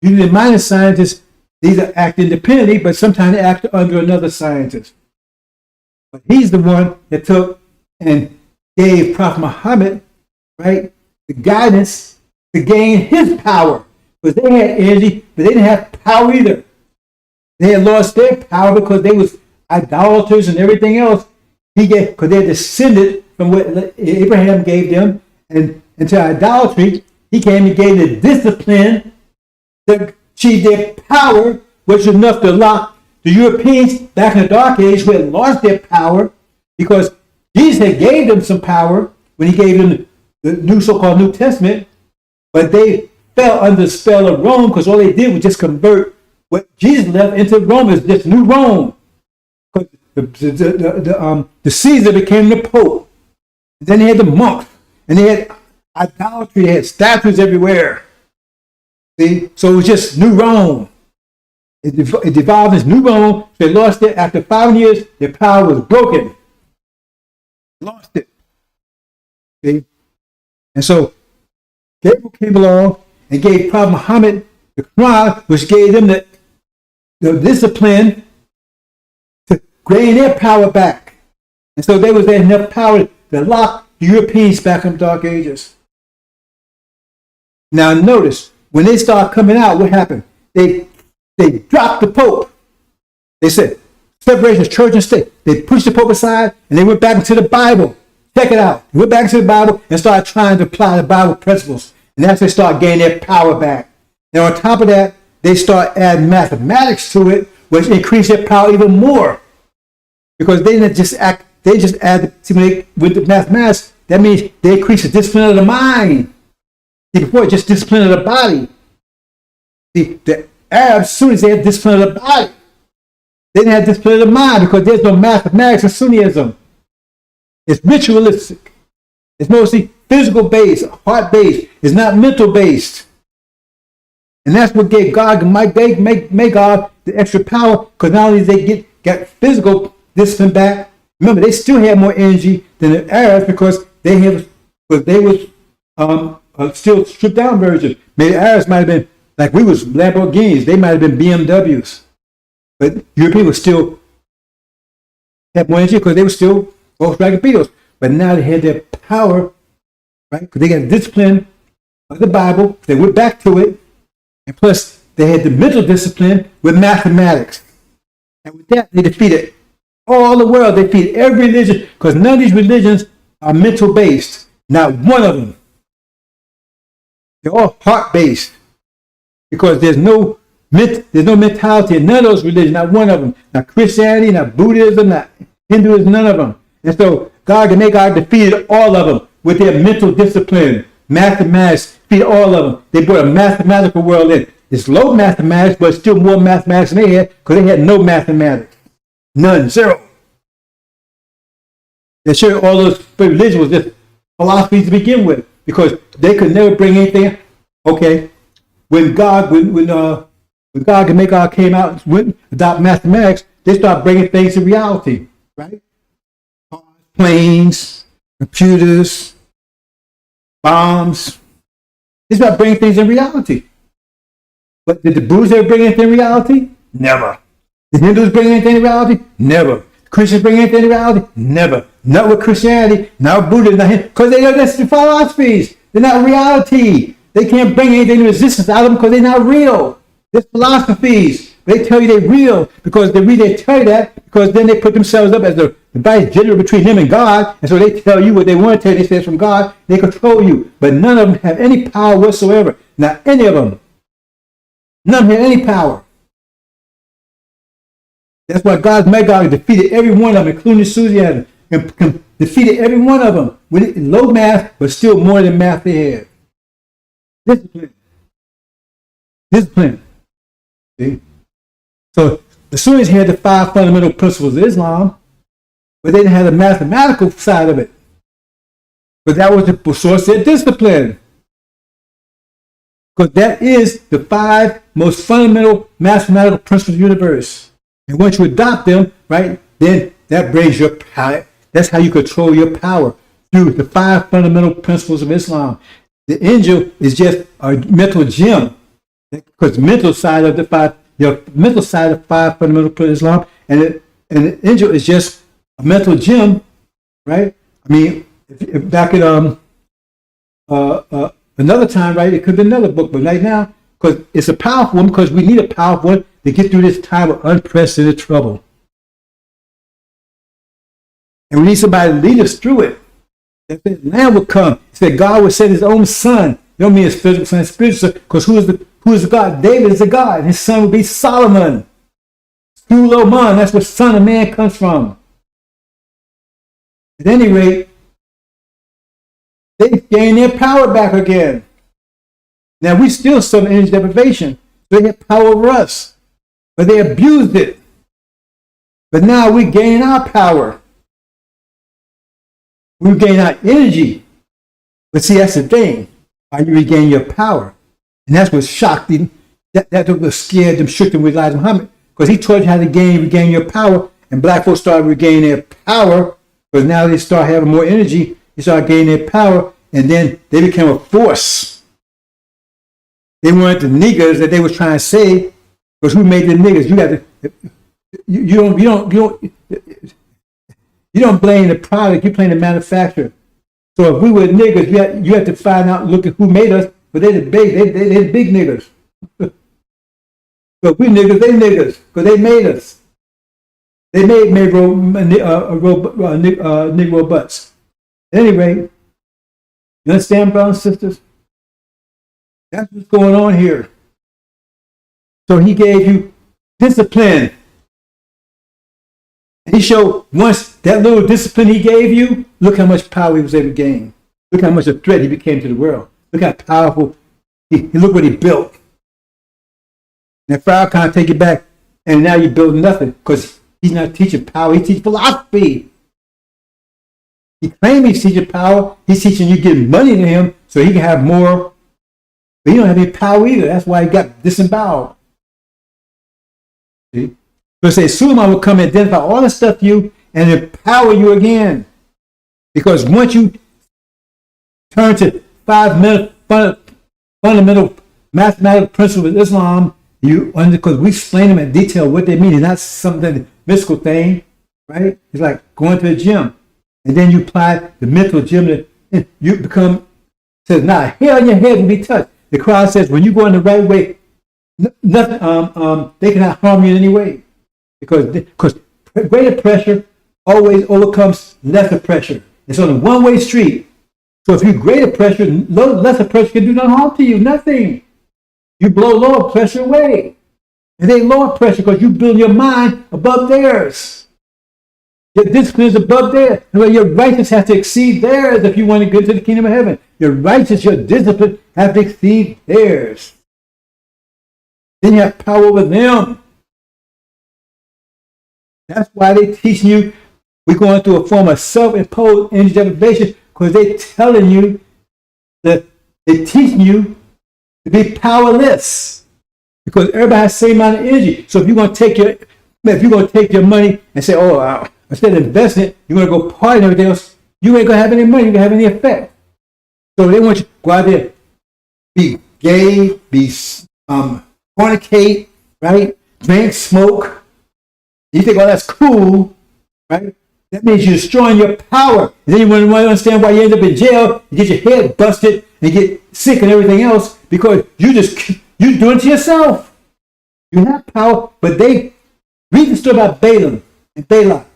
Usually the minor scientists, these act independently, but sometimes they act under another scientist. But he's the one that took and gave Prophet Muhammad, right, the guidance to gain his power. because they had energy, but they didn't have power either. They had lost their power because they was idolaters and everything else. Because they descended from what Abraham gave them, and into idolatry, he came and gave the discipline to achieve their power, which was enough to lock the Europeans back in the Dark Age who had lost their power, because Jesus had gave them some power when he gave them the new so-called New Testament, but they fell under the spell of Rome because all they did was just convert what Jesus left into Rome as this new Rome. Because the Caesar became the Pope. And then they had the monks, and they had idolatry, they had statues everywhere. See? So it was just New Rome. It devolved as New Rome. So they lost it. After 5 years, their power was broken. Lost it. See? And so Gabriel came along and gave Prophet Muhammad the Quran, which gave them the discipline to gain their power back. And so there was enough power to lock the Europeans back in the Dark Ages. Now notice, when they started coming out, what happened? They dropped the Pope. They said, separation of church and state. They pushed the Pope aside and they went back into the Bible. Check it out. They went back into the Bible and started trying to apply the Bible principles. And that's when they started gaining their power back. And on top of that, they start adding mathematics to it, which increased their power even more. Because they didn't just add, with the mathematics, that means they increase the discipline of the mind. See, before it just discipline of the body. See, the Arabs, as soon as they had discipline of the body, they didn't have discipline of the mind because there's no mathematics in Sunnism. It's ritualistic. It's mostly physical based, heart based. It's not mental based. And that's what gave God, make God the extra power, because not only did they get physical discipline back, remember they still had more energy than the Arabs because they was still stripped down version. Maybe the Arabs might have been like we was Lamborghinis, they might have been BMWs, but Europeans still had more energy because they were still Volkswagen Beetles. But now they had their power, right? Because they got discipline of the Bible, they went back to it. And plus, they had the mental discipline with mathematics. And with that, they defeated all the world. They defeated every religion, because none of these religions are mental based. Not one of them. They're all heart based. Because there's no mentality in none of those religions, not one of them. Not Christianity, not Buddhism, not Hinduism, none of them. And so God defeated all of them with their mental discipline. Mathematics, defeated all of them. They brought a mathematical world in. It's low mathematics, but still more mathematics than they had, because they had no mathematics. None, zero. They showed all those religions was just philosophies to begin with, because they could never bring anything. Okay, when God can make God came out and went adopt mathematics, they start bringing things to reality, right? Planes, computers, bombs. They start bringing things in reality. But did the Buddhists ever bring anything in reality? Never. Did Hindus bring anything in reality? Never. Christians bring anything in reality? Never. Not with Christianity, not with Buddhism, not Hindu, because they don't listen to philosophies. They're not reality. They can't bring anything to resistance out of them because they're not real. They're philosophies. They tell you they're real because they tell you that because then they put themselves up as the vice general between them and God, and so they tell you what they want to tell you. They say it's from God. They control you, but none of them have any power whatsoever. Not any of them. None have any power. That's why God defeated every one of them, including Susie, and defeated every one of them with low math, but still more than math they had. Discipline. See? So the Sunnis had the 5 fundamental principles of Islam, but they didn't have the mathematical side of it. But that was the source of their discipline. Because that is the 5 most fundamental mathematical principles of the universe. And once you adopt them, right, then that brings your power. That's how you control your power, through the 5 fundamental principles of Islam. The angel is just a mental gem, because the mental side of the 5 fundamental principles of Islam, and the angel is just a mental gem, right? I mean, if back at another time, right, it could be another book, but right now because it's a powerful one, because we need a powerful one to get through this time of unprecedented trouble. And we need somebody to lead us through it. That the Lamb would come. He said God would send his own son. You don't mean his physical son, his spiritual son, because who is the God? David is the God. And his son would be Solomon. Suloman, that's where son of man comes from. At any rate, they gained their power back again. Now we still suffer energy deprivation. So they had power over us. But they abused it. But now we gain our power. We gain our energy. But see, that's the thing. How you regain your power. And that's what shocked them. That was scared them, shook them with Elijah Muhammad. Because he taught you how to regain your power. And black folks started regaining their power. Because now they start having more energy. They start gaining their power. And then they became a force. They weren't the niggers that they were trying to save. Because who made the niggers? You got to. You don't blame the product, you blame the manufacturer. So if we were niggers, you have to find out, look at who made us, but they're the big niggers. So if we niggers, they niggers, because they made us. They made Negro butts. At any rate, you understand, brothers and sisters? That's what's going on here. So he gave you discipline. And he showed once that little discipline he gave you, look how much power he was able to gain. Look how much a threat he became to the world. Look how powerful. Look what he built. Now Pharaoh can't take it back, and now you build nothing because he's not teaching power. He teaches philosophy. He claims he's teaching power. He's teaching you getting money to him so he can have more. But he don't have any power either. That's why he got disemboweled. See? So say Suleiman will come and identify all the stuff to you and empower you again. Because once you turn to 5 fundamental mathematical principles of Islam, because we explain them in detail what they mean. It's not something mystical thing, right? It's like going to the gym. And then you apply the mental gym, and you become, says, now, hair on your head will be touched. The crowd says, when you go in the right way, nothing, they cannot harm you in any way. Because greater pressure always overcomes lesser pressure. It's on a one-way street. So if you greater pressure, lesser pressure can do no harm to you. Nothing. You blow lower pressure away. And they lower pressure because you build your mind above theirs. Your discipline is above theirs. And your righteousness has to exceed theirs if you want to get to the kingdom of heaven. Your righteousness, your discipline have to exceed theirs. Then you have power over them. That's why they teaching you we're going through a form of self-imposed energy deprivation, because they're telling you that they're teaching you to be powerless. Because everybody has the same amount of energy. So if you're going to take your money and say, instead of investing it, you're going to go party and everything else, you ain't going to have any money, you're going to have any effect. So they want you to go out there, be gay, fornicate, right? Drink, smoke. You think, that's cool, right? That means you're destroying your power. And then you want to understand why you end up in jail, you get your head busted, and get sick and everything else, because you're doing it to yourself. You have power, but they read the story about Balaam and Balak.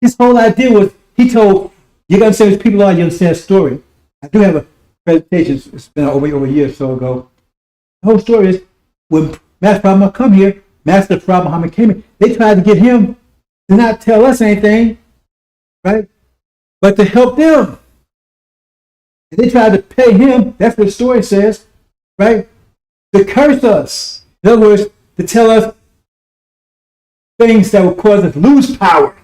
His whole idea was, he told, you got to understand, people are, you understand the story. I do have a presentation, it's been over a year or so ago. The whole story is, when Master Prophet come here, Master Prophet Muhammad came in, they tried to get him to not tell us anything, right? But to help them. And they tried to pay him, that's what the story says, right? To curse us. In other words, to tell us things that would cause us to lose power.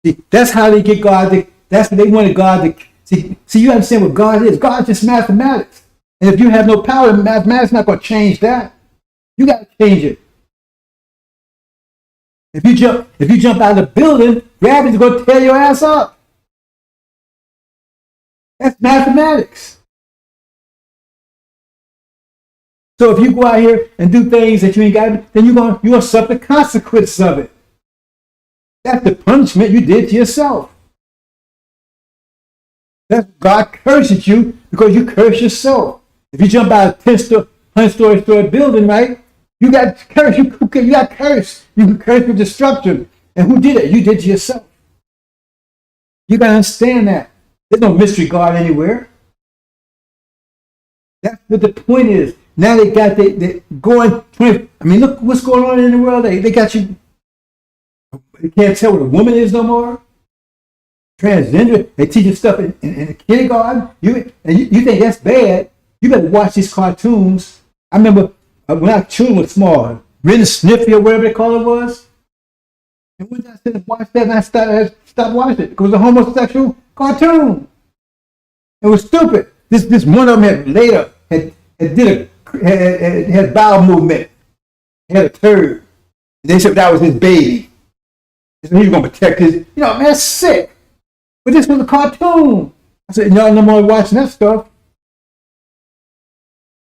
See, that's how they get God. That's what they wanted God to see. You understand what God is. God is just mathematics. And if you have no power, mathematics is not going to change that. You got to change it. If you jump out of the building, gravity's going to tear your ass up. That's mathematics. So if you go out here and do things that you ain't got, then you're gonna suffer the consequences of it. That's the punishment you did to yourself. That's God curses you because you curse yourself. If you jump out of a 100-story building, right? You got cursed. You got cursed. You can curse with destruction. And who did it? You did it yourself. You got to understand that. There's no mystery God anywhere. That's what the point is. Now they going 20. I mean, look what's going on in the world. They got you. You can't tell what a woman is no more. Transgender. They teach you stuff in the kindergarten. You think that's bad. You better watch these cartoons. I remember when our children were small, Ren Sniffy or whatever they call it was. And when I said to watch that, and I stopped watching it because it was a homosexual cartoon. It was stupid. This one of them had bowel movement. He had a turd. They said that was his baby. He was going to protect his. You know, man, that's sick. But this was a cartoon. I said, y'all no more watching that stuff.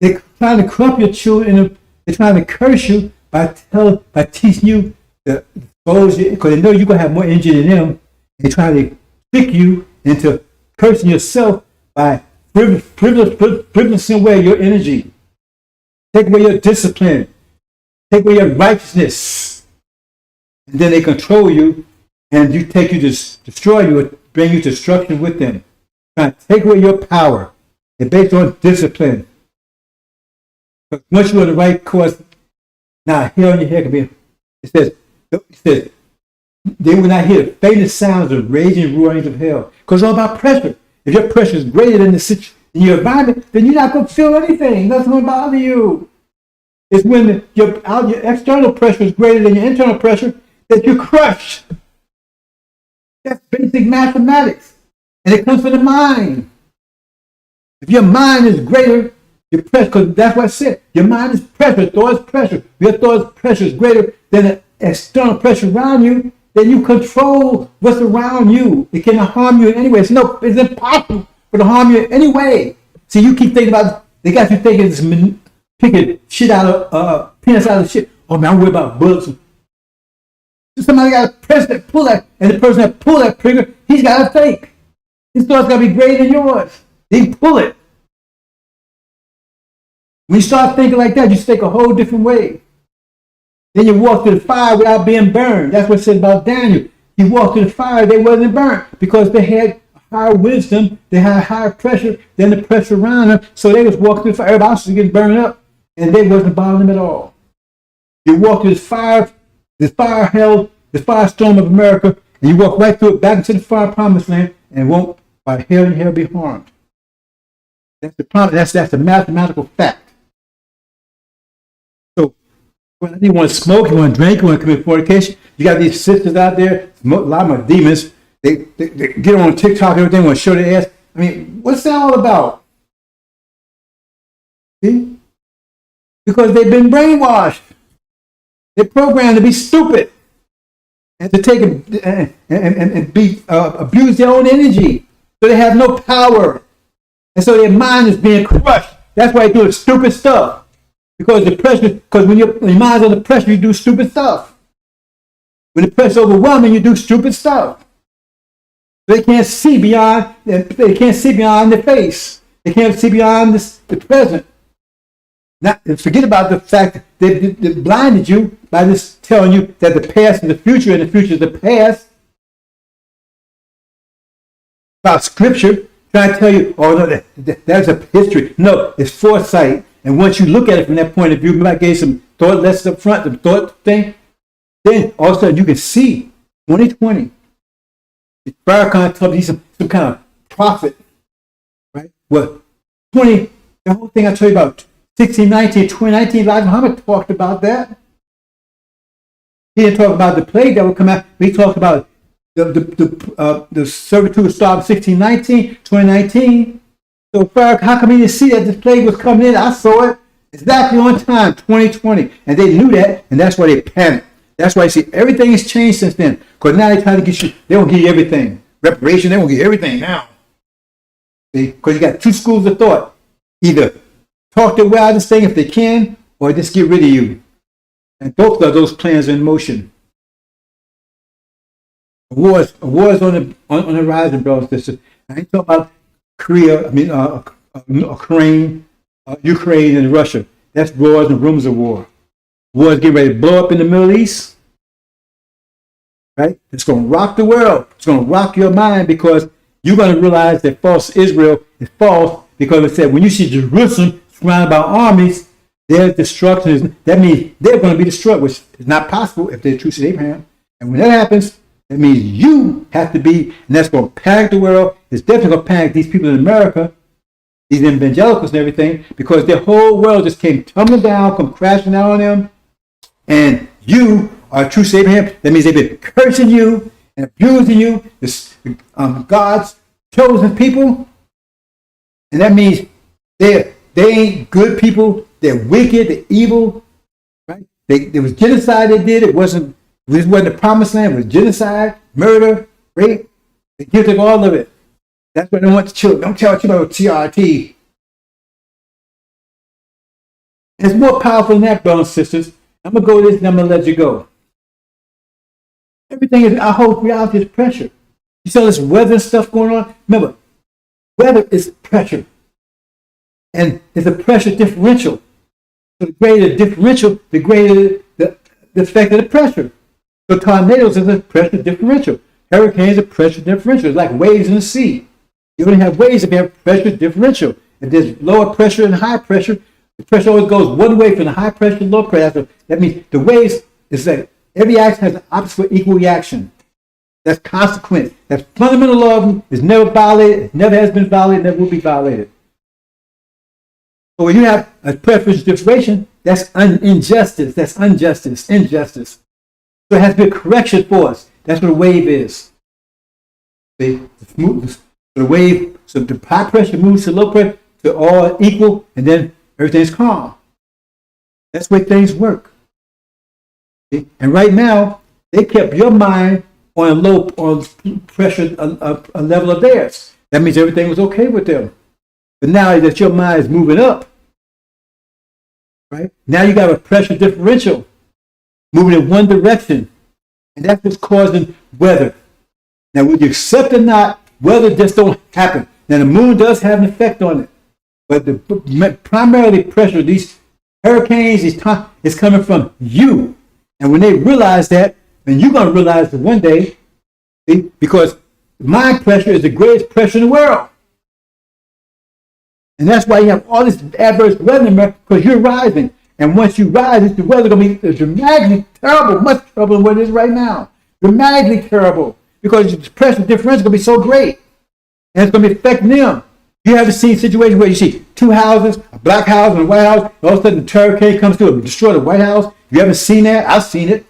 They're trying to corrupt your children. They're trying to curse you by teaching you the exposure, because they know you're going to have more energy than them. They're trying to trick you into cursing yourself by privileging away your energy. Take away your discipline. Take away your righteousness. And then they control you, and you to destroy you, or bring you to destruction with them. Trying to take away your power. They're based on discipline. But once you're on the right course, now hair on your head can be. It says, they will not hear the faintest sounds of raging roarings of hell. Because it's all about pressure. If your pressure is greater than in your environment, then you're not going to feel anything. Nothing's going to bother you. It's when your external pressure is greater than your internal pressure that you're crushed. That's basic mathematics. And it comes from the mind. If your mind is greater, your pressure, because that's what I said. Your mind is pressure, thought is pressure. Your thought pressure is greater than the external pressure around you, then you control what's around you. It cannot harm you in any way. It's impossible for it to harm you in any way. See, you keep thinking about, they got you thinking this, picking shit out of, peanuts out of shit. Oh man, I'm worried about bullets. Somebody got to press that, pull that, and the person that pull that trigger, he's got to think. His thought's got to be greater than yours. They can pull it. When you start thinking like that, you think a whole different way. Then you walk through the fire without being burned. That's what it said about Daniel. He walked through the fire, they wasn't burnt because they had higher wisdom, they had higher pressure than the pressure around them. So they was walking through the fire. Everybody else was getting burned up, and they wasn't bothering them at all. You walk through this firestorm of America, and you walk right through it back into the fire promised land, and won't by hell and hell be harmed. That's the promise. That's a mathematical fact. So when you want to smoke, you want to drink, you want to commit fornication, you got these sisters out there, a lot of them are demons. They get on TikTok and everything, want to show their ass. I mean, what's that all about? See? Because they've been brainwashed. They're programmed to be stupid and to take and be abuse their own energy, so they have no power, and so their mind is being crushed. That's why they do stupid stuff. Because the pressure, because when your mind's under pressure, you do stupid stuff. When the pressure's overwhelming, you do stupid stuff. They can't see beyond. They can't see beyond the face. They can't see beyond the present. Not forget about the fact that they blinded you by just telling you that the past is the future and the future is the past. About scripture, trying to tell you, oh no, that's a history. No, it's foresight. And once you look at it from that point of view, I gave some thought lessons up front, the thought thing, then all of a sudden you can see 2020. Farrakhan told me he's some kind of prophet, right? Well, the whole thing I told you about 1619, 2019, Elijah Muhammad talked about that. He didn't talk about the plague that would come out. He talked about the servitude would start in 1619, 2019. So Farrakhan, how come he didn't see that this plague was coming in? I saw it exactly on time, 2020. And they knew that, and that's why they panicked. That's why you see everything has changed since then. Because now they try to get you, they won't give you everything. Reparation, they won't give you everything now. See? Because you got two schools of thought. Either talk their way out of this thing if they can, or just get rid of you. And both of those plans are in motion. A war is on the horizon, brothers and sisters. I ain't talking about Korea, Ukraine, Ukraine and Russia. That's wars and rumors of war. Wars getting ready to blow up in the Middle East. Right? It's going to rock the world. It's going to rock your mind because you're going to realize that false Israel is false because it said when you see Jerusalem surrounded by armies, their destruction is, that means they're going to be destroyed, which is not possible if they're true to Abraham. And when that happens, that means you have to be, and that's going to panic the world. It's definitely going to panic these people in America, these evangelicals and everything, because their whole world just came tumbling down, come crashing down on them. And you are true to Abraham. That means they've been cursing you and abusing you, this, God's chosen people. And that means they ain't good people. They're wicked. They're evil. Right? There was genocide they did. This wasn't the promised land. It was genocide, murder, rape. They gifted all of it. That's what they want the children. Don't tell children about TRT. It's more powerful than that, brothers and sisters. I'm going to go with this and I'm going to let you go. Everything is, our whole reality is pressure. You saw this weather and stuff going on? Remember, weather is pressure. And it's a pressure differential. So the greater the differential, the greater the effect of the pressure. So tornadoes is a pressure differential. Hurricanes are pressure differential. It's like waves in the sea. You only have waves if you have pressure differential. If there's lower pressure and high pressure, the pressure always goes one way from the high pressure to low pressure. That means the waves is that every action has an opposite equal reaction. That's consequence. That fundamental law is never violated, it never has been violated, never will be violated. So when you have a preference differentiation, that's injustice. That's injustice. So it has to be a correction for us. That's what a wave is. See, the wave, so the high pressure moves to low pressure to all equal, and then everything's calm. That's the way things work. See? And right now, they kept your mind on a low pressure, a level of theirs. That means everything was okay with them. But now that your mind is moving up, right? Now you got a pressure differential moving in one direction. And that's what's causing weather. Now, whether you accept or not, weather just don't happen. Now, the moon does have an effect on it. But the primarily pressure, these hurricanes, is coming from you. And when they realize that, then you're going to realize that one day, see, because mind pressure is the greatest pressure in the world. And that's why you have all this adverse weather in America, because you're rising. And once you rise, the weather going to be dramatically terrible, much trouble than what it is right now. Dramatically terrible, because the pressure differential is going to be so great. And it's going to be affecting them. You haven't seen situations where you see two houses, a black house and a white house, and all of a sudden the hurricane comes through and destroys the White House. You haven't seen that? I've seen it.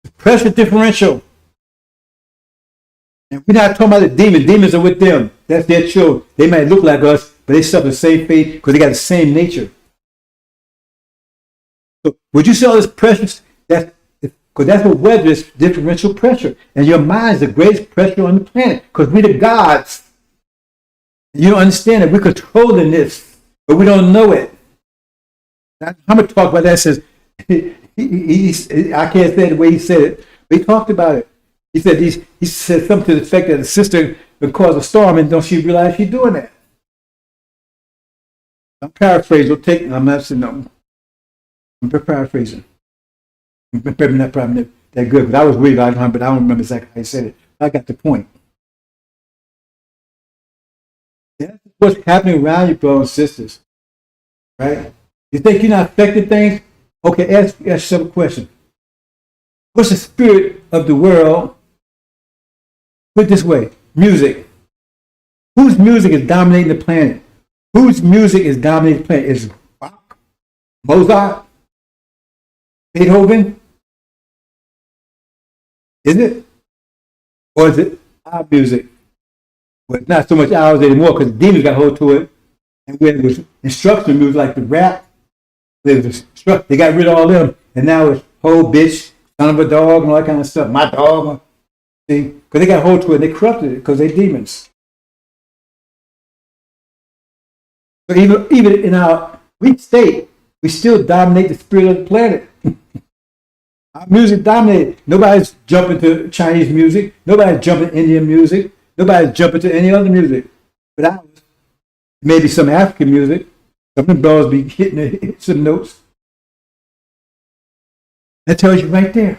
The pressure differential. And we're not talking about the demons. Demons are with them. That's their children. They might look like us, but they suffer the same fate because they got the same nature. So would you see all this pressure? Because that's what weather is, differential pressure. And your mind is the greatest pressure on the planet because we're the gods. You don't understand that we're controlling this, but we don't know it. I'm going to talk about that. Says I can't say it the way he said it, but he talked about it. He said something to the effect that the sister would cause a storm, and don't she realize she's doing that? I'm paraphrasing. I'm not saying no. I'm paraphrasing. Maybe not probably that good, but I was really like him, but I don't remember exactly how he said it. I got the point. That's what's happening around you, brothers and sisters. Right? You think you're not affecting things? Okay, ask yourself a question. What's the spirit of the world? Put it this way, music. Whose music is dominating the planet? Whose music is dominating the planet? Is it Bach, Mozart, Beethoven? Is it? Or is it our music? Well, it's not so much ours anymore because the demons got hold to it. And when it was instructional music like the rap, they got rid of all them. And now it's whole bitch, son of a dog, and all that kind of stuff. My dog. See? Because they got hold to it and they corrupted it because they're demons. So even in our weak state, we still dominate the spirit of the planet. Our music dominated. Nobody's jumping to Chinese music. Nobody's jumping to Indian music. Nobody's jumping to any other music but ours. Maybe some African music. Some of the bells be hitting some notes. That tells you right there.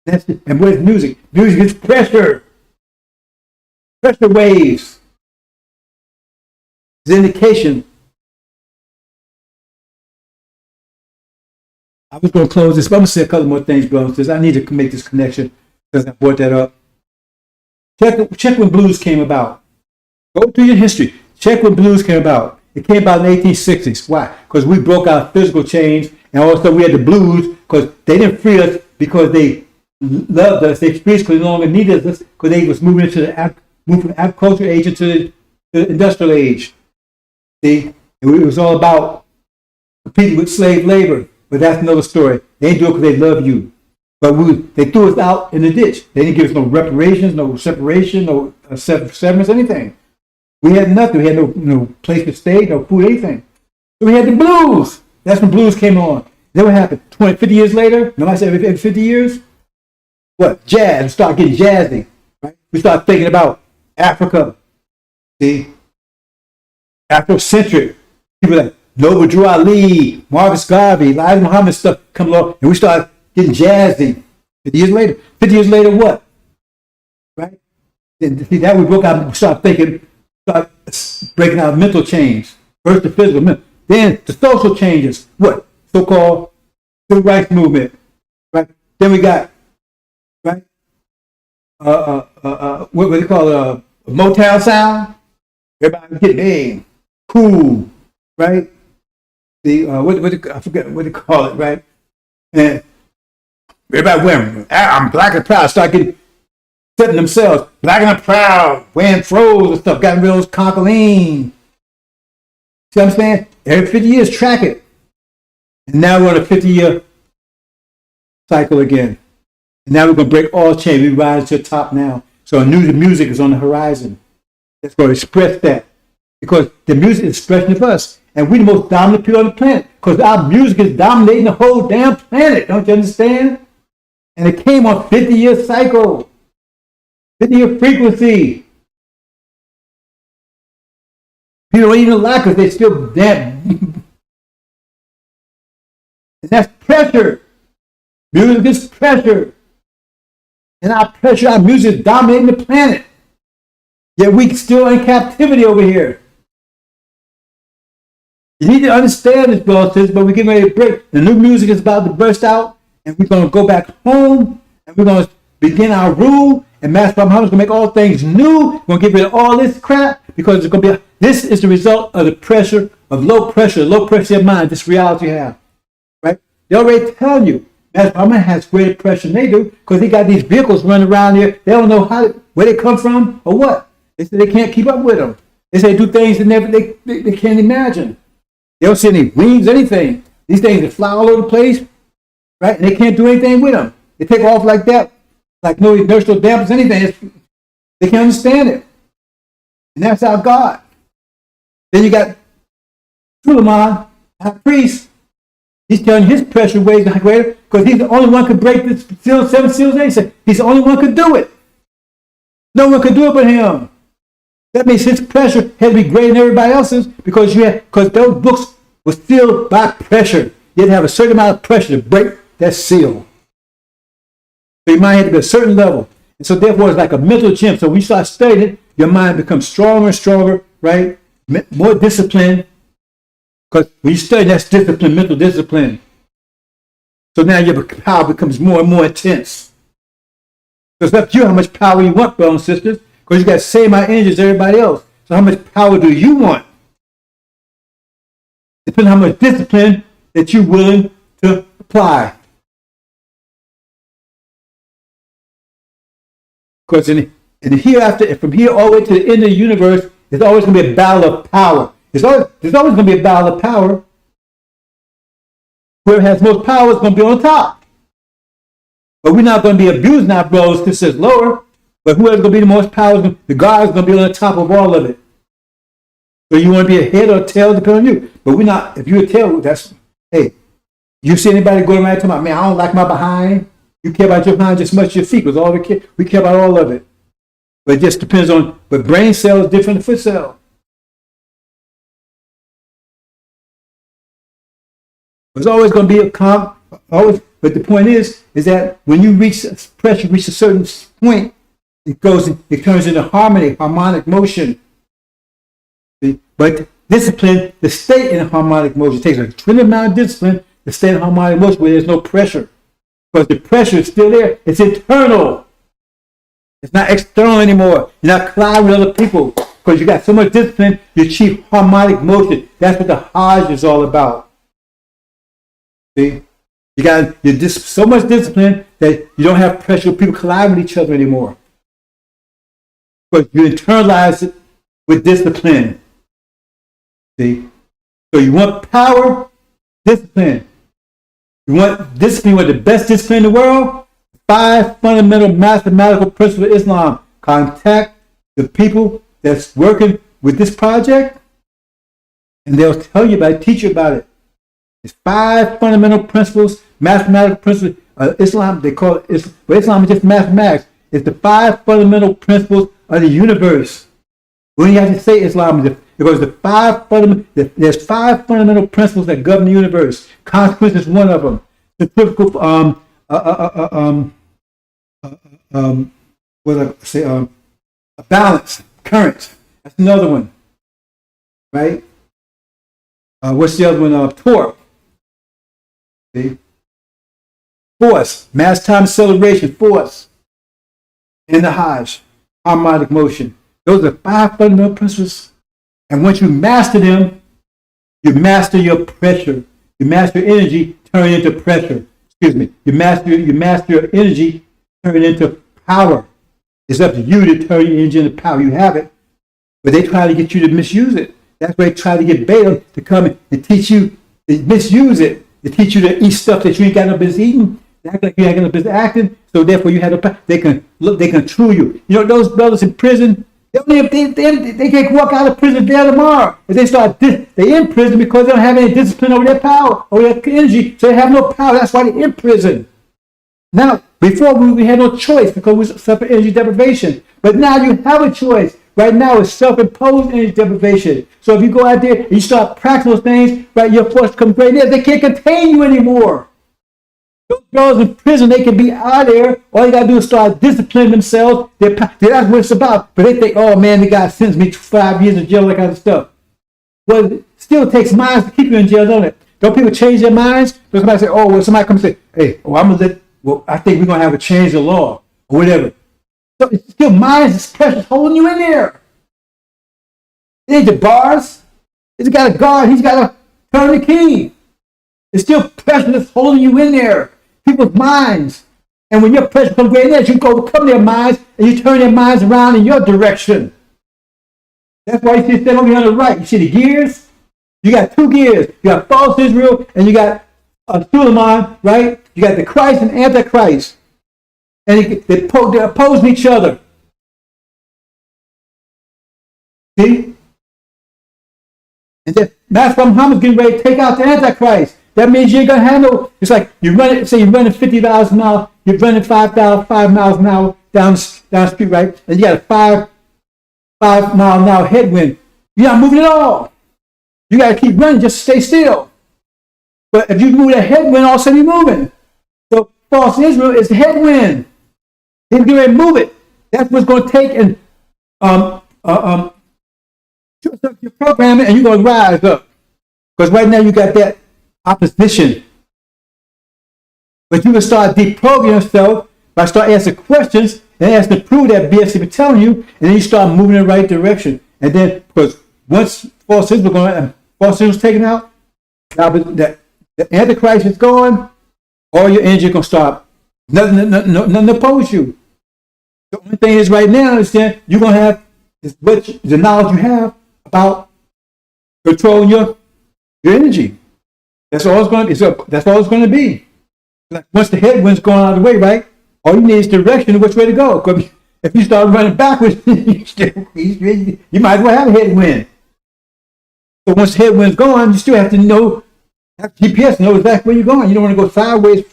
That's it. And what is music? Music is pressure. Pressure waves. It's an indication. I was going to close this, but I'm going to say a couple more things, brothers. I need to make this connection because I brought that up. Check when blues came about. Go through your history. Check when blues came about. It came about in the 1860s. Why? Because we broke our physical chains, and also we had the blues because they didn't free us because they loved us. They freed us because they no longer needed us because they was moving into the moved from the agricultural age into the industrial age. See, it was all about competing with slave labor, but that's another story. They didn't do it because they love you. But they threw us out in the ditch. They didn't give us no reparations, no separation, no severance, anything. We had nothing. We had no place to stay, no food, anything. So we had the blues. That's when blues came on. Then what happened? 50 years later? No, I said every 50 years? What? Jazz. We start getting jazzy. Right? We start thinking about Africa. See? Afrocentric. People like Noble Drew Ali, Marcus Garvey, Elijah Muhammad stuff come along, and we start getting jazzy. 50 years later. 50 years later, what? Right? And see, that we broke out, start breaking out mental chains. First the physical, then the social changes. What? So-called civil rights movement. Right? Then we got, right? What do they call it? Motown sound. Everybody getting cool, right? I forget what they call it, right? And everybody wearing, I'm black and proud, start setting themselves, black and proud, wearing froze and stuff, got rid of those concoline. See what I'm saying? Every 50 years, track it. And now we're on a 50-year cycle again. And now we're going to break all chains. We rise to the top now. So new music is on the horizon. Let's go express that. Because the music is expression of us. And we're the most dominant people on the planet. Because our music is dominating the whole damn planet. Don't you understand? And it came on 50-year cycle. 50-year frequency. People don't even like us. They still damn. And that's pressure. Music is pressure. And our music is dominating the planet. Yet we still in captivity over here. You need to understand this, brothers, but we're getting ready to break. The new music is about to burst out, and we're going to go back home, and we're going to begin our rule, and Master Muhammad's going to make all things new. We're going to get rid of all this crap, because it's going to be, this is the result of the pressure, of low pressure of mind, this reality you have. Right? They already tell you, Master Muhammad has greater pressure than they do, because he got these vehicles running around here. They don't know where they come from, or what. They say they can't keep up with them. They say they do things that they can't imagine. They don't see any wings, anything. These things that fly all over the place, right? And they can't do anything with them. They take off like that, like no inertial dampers, anything. They can't understand it. And that's our God. Then you got Suleiman, our priest. He's telling his pressure waves are greater because he's the only one who could break the seven seals. He said he's the only one who could do it. No one could do it but him. That means his pressure had to be greater than everybody else's because those books were sealed by pressure. You had to have a certain amount of pressure to break that seal. So your mind had to be a certain level. And so therefore it's like a mental gym. So when you start studying it, your mind becomes stronger and stronger, right? More disciplined. Because when you study, that's discipline, mental discipline. So now your power becomes more and more intense. So it's up to you how much power you want, brothers and sisters. Because you got the same amount of energy as everybody else. So how much power do you want? Depending on how much discipline that you're willing to apply. Because in the hereafter, from here all the way to the end of the universe, there's always going to be a battle of power. There's always going to be a battle of power. Whoever has most power is going to be on top. But we're not going to be abusing our brothers because it's lower. But whoever's going to be the most powerful, the God is going to be on the top of all of it. So you want to be a head or a tail, depending on you. But we're not, if you're a tail, hey, you see anybody going around talking about, man, I don't like my behind. You care about your behind just as much as your feet, because we care about all of it. But it just depends on, but brain cell is different than foot cell. There's always going to be a calm. Always, but the point is that when you reach pressure, reach a certain point, it turns into harmonic motion. See? But discipline, to stay in harmonic motion, it takes a tremendous amount of discipline to stay in harmonic motion where there's no pressure. Because the pressure is still there. It's internal. It's not external anymore. You're not colliding with other people. Because you got so much discipline, you achieve harmonic motion. That's what the Hajj is all about. See? You're so much discipline that you don't have pressure. People collide with each other anymore. Because you internalize it with discipline. See? So you want power, discipline. You want discipline, you want the best discipline in the world? 5 fundamental mathematical principles of Islam. Contact the people that's working with this project, and they'll tell you about it, teach you about it. It's 5 fundamental principles, mathematical principles. Islam, they call it, but Islam is just mathematics. It's the 5 fundamental principles of the universe. When you have to say Islam, because there's 5 fundamental principles that govern the universe. Consequence is one of them. The typical, a balance, current. That's another one, right? What's the other one? Torque. See? Force, mass time acceleration, force. In the Hajj, harmonic motion. Those are 5 fundamental principles. And once you master them, you master your pressure. You master your energy, turn it into pressure. Excuse me. You master your energy, turn it into power. It's up to you to turn your energy into power. You have it. But they try to get you to misuse it. That's why they try to get Balaam to come and teach you to misuse it. To teach you to eat stuff that you ain't got no business eating. They act like you ain't got no business acting. So therefore you have no power. They can control you. You know, those brothers in prison, they can't walk out of prison there tomorrow. If they in prison because they don't have any discipline over their power, over their energy, so they have no power. That's why they're in prison. Now, before we had no choice because we suffered energy deprivation. But now you have a choice. Right now it's self-imposed energy deprivation. So if you go out there and you start practicing those things, right, your force comes great there, they can't contain you anymore. Those girls in prison, they can be out there. All you got to do is start disciplining themselves. That's what it's about. But they think, oh man, the guy sends me 5 years in jail, that kind of stuff. Well, it still takes minds to keep you in jail, don't it? Don't people change their minds? So somebody say, oh, well, somebody comes and say, hey, I think we're going to have a change of law or whatever. So it's still minds, it's pressure holding you in there. It ain't the bars. He's got a guard. He's got to turn the key. It's still pressure that's holding you in there. People's minds. And when your pressure comes great in there, you go overcome their minds and you turn their minds around in your direction. That's why you see them over here on the right. You see the gears? You got 2 gears. You got false Israel and you got Suleiman, right? You got the Christ and Antichrist. And they're opposing each other. See? And then Master Muhammad's getting ready to take out the Antichrist. That means you ain't going to handle. It's like you're running 50 miles an hour, you're running 5 miles an hour down the street, right? And you got a 5 mile an hour headwind. You're not moving at all. You got to keep running, just stay still. But if you move that headwind, all of a sudden you're moving. So false Israel is the headwind. He's going to move it. That's what's going to take and your programming, and you're going to rise up. Because right now you got that opposition. But you can start deprogramming yourself by start asking questions and asking to prove that BS has been telling you, and then you start moving in the right direction. And then, because once false Israel's taken out, now the Antichrist is gone, all your energy is going to start. Nothing to oppose you. The only thing is right now, understand, you're going to have the knowledge you have about controlling your energy. That's all it's going to be. That's all it's going to be. Like once the headwind's going out of the way, right? All you need is direction of which way to go. Because if you start running backwards, you might as well have a headwind. So once the headwind's gone, you still have to know, have GPS, know exactly where you're going. You don't want to go sideways.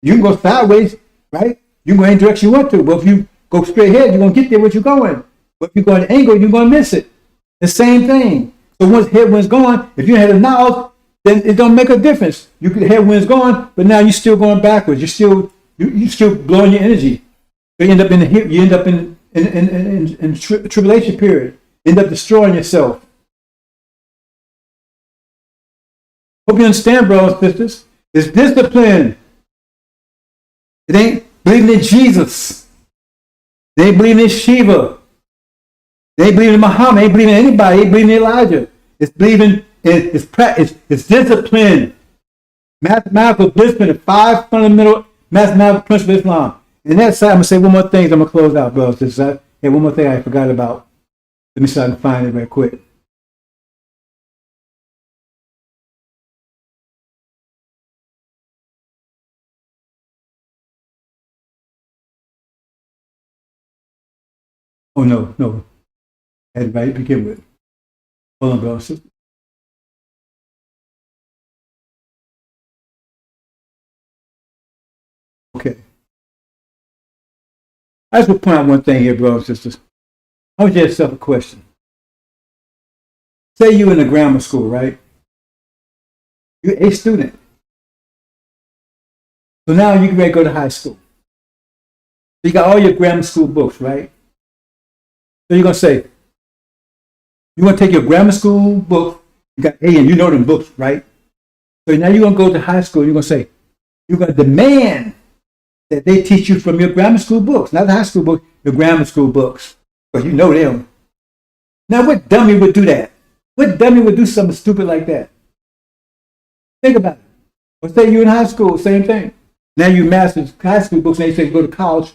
You can go sideways, right? You can go any direction you want to. But if you go straight ahead, you're going to get there where you're going. But if you go at an angle, you're going to miss it. The same thing. So once the headwind's gone, if you had a knowledge, then it don't make a difference. You could headwinds gone, but now you're still going backwards. You still blowing your energy. You end up in tribulation period. You end up destroying yourself. Hope you understand, brothers and sisters. It's discipline. It ain't believing in Jesus. They ain't believing in Shiva. They ain't believing in Muhammad. They ain't believing in anybody. They ain't believing in Elijah. It's believing in it's discipline. Mathematical discipline, the 5 fundamental mathematical principles of Islam. And that side, I'm going to say one more thing. I'm going to close out, brothers and sisters. Hey, one more thing I forgot about. Let me see if I can find it right quick. Oh, no. I had it right to begin with. Hold on, brothers and sisters. Okay. I just want to point out one thing here, brothers and sisters. I want you to ask yourself a question. Say you're in a grammar school, right? You're a student. So now you can ready to go to high school. So you got all your grammar school books, right? So you're going to say, you're going to take your grammar school book, you got A, and you know them books, right? So now you're going to go to high school, you're going to say, you're going to demand that they teach you from your grammar school books, not the high school books, your grammar school books, because you know them. Now, what dummy would do that? What dummy would do something stupid like that? Think about it. Or say you're in high school, same thing. Now you master high school books, and they say go to college.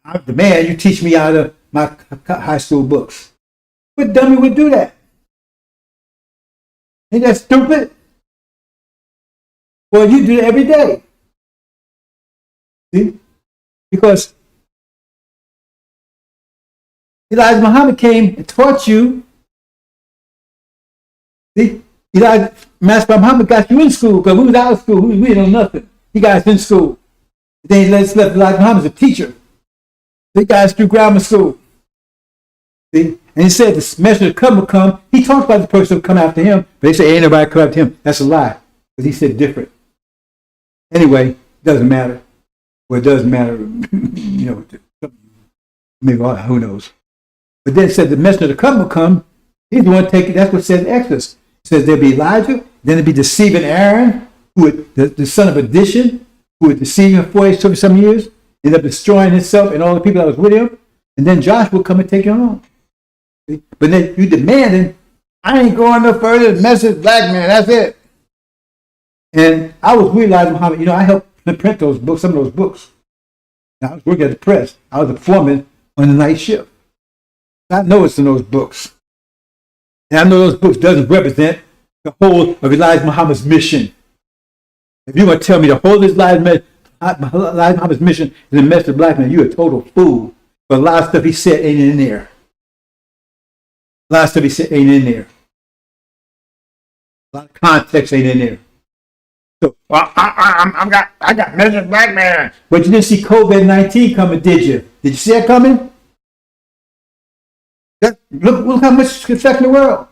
I demand you teach me out of my high school books. What dummy would do that? Ain't that stupid? Well, you do it every day. See? Because Elijah Muhammad came and taught you. See? Master Muhammad got you in school because we was out of school. We didn't know nothing. He got us in school. Then he left Elijah Muhammad as a teacher. He got us through grammar school. See? And he said the messenger would come. He talked about the person who would come after him, but they say ain't nobody come after him. That's a lie. Because he said different. Anyway, it doesn't matter. Well, it does matter, maybe who knows. But then it said the messenger of the covenant will come. He's the one taking. That's what it says in Exodus. It says there'll be Elijah, then there'll be deceiving Aaron, the son of addition, who would deceive him for some years, end up destroying himself and all the people that was with him, and then Joshua will come and take you home. See? But then you demanding, I ain't going no further. Message black man, that's it. And I was with Elijah Muhammad. I helped print those books, some of those books. Now, I was working at the press. I was a foreman on the night shift. I know it's in those books. And I know those books doesn't represent the whole of Elijah Muhammad's mission. If you're going to tell me the whole of Elijah Muhammad's mission is a message of black man, you're a total fool. But a lot of stuff he said ain't in there. A lot of stuff he said ain't in there. A lot of context ain't in there. So I got message of black man. But you didn't see COVID-19 coming, did you? Did you see that coming? Look how much it's affecting the world.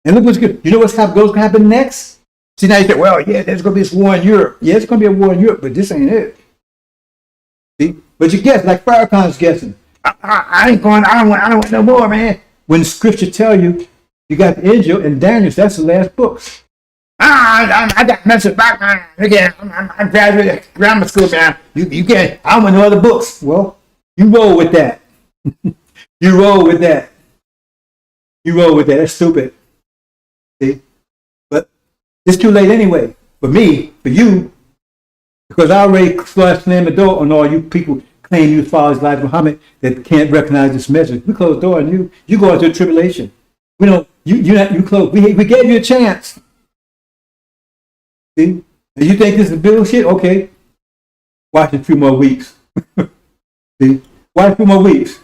And look what's good. You know what's going to happen next? See, now you say, well, yeah, there's going to be this war in Europe. Yeah, it's going to be a war in Europe, but this ain't it. See? But you guess, like Farrakhan's guessing. I ain't going, I don't want no more, man. When the scripture tell you, you got the AL-INJIL and Daniel, that's the last books. I got message back, man. Again, I'm graduated grammar school, man. You can't, I want no other books. Well, you roll with that. You roll with that. You roll with that. That's stupid. See? But it's too late anyway. For me, for you, because I already slammed the door on all you people claim you follow Elijah Muhammad that can't recognize this message. We closed the door on you go into tribulation. We don't, you close. We gave you a chance. See? And you think this is bullshit? Okay. Watch a few more weeks. See? Watch a few more weeks.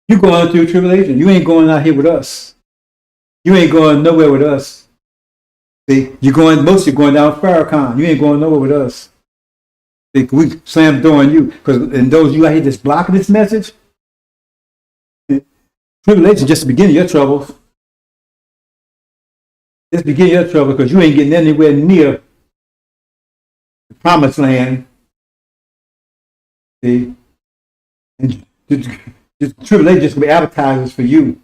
You're going through tribulation. You ain't going out here with us. You ain't going nowhere with us. See, mostly going down Farrakhan. You ain't going nowhere with us. See, we slam the door on you. And those of you out here that's blocking this message, tribulation is just the beginning of your troubles. This begin your trouble because you ain't getting anywhere near the promised land. See? And the tribulation just going to be advertisers for you.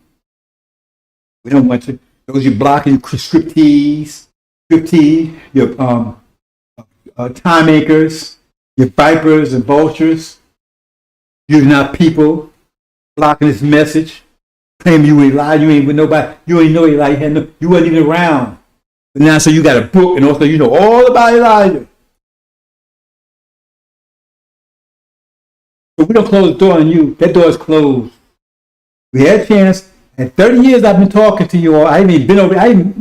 We don't want you. Those you blocking, striptease, your time makers, your vipers and vultures. You're not people blocking this message. Claim you ain't lied, you ain't with nobody, you ain't know Elijah, you wasn't even around. But now, so you got a book, and also you know all about Elijah. But we don't close the door on you. That door is closed. We had a chance. In 30 years, I've been talking to you all. I even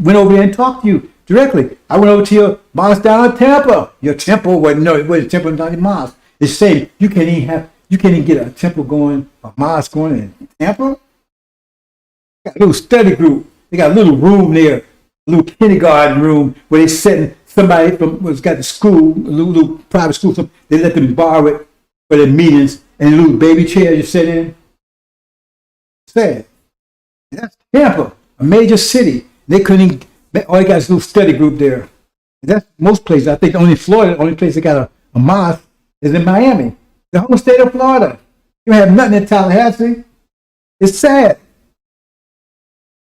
went over there and talked to you directly. I went over to your mosque down in Tampa. Your temple, it was a temple, not a mosque. It's saying you can't even get a temple going, a mosque going in Tampa. Got a little study group. They got a little room there, a little kindergarten room where they sitting somebody from what's got the school, a little private school. They let them borrow it for their meetings, and a little baby chair you sit in. Sad. That's Tampa, a major city. They couldn't. All they got is a little study group there. And that's most places. I think only Florida, the only place they got a mosque is in Miami, the whole state of Florida. You don't have nothing in Tallahassee. It's sad.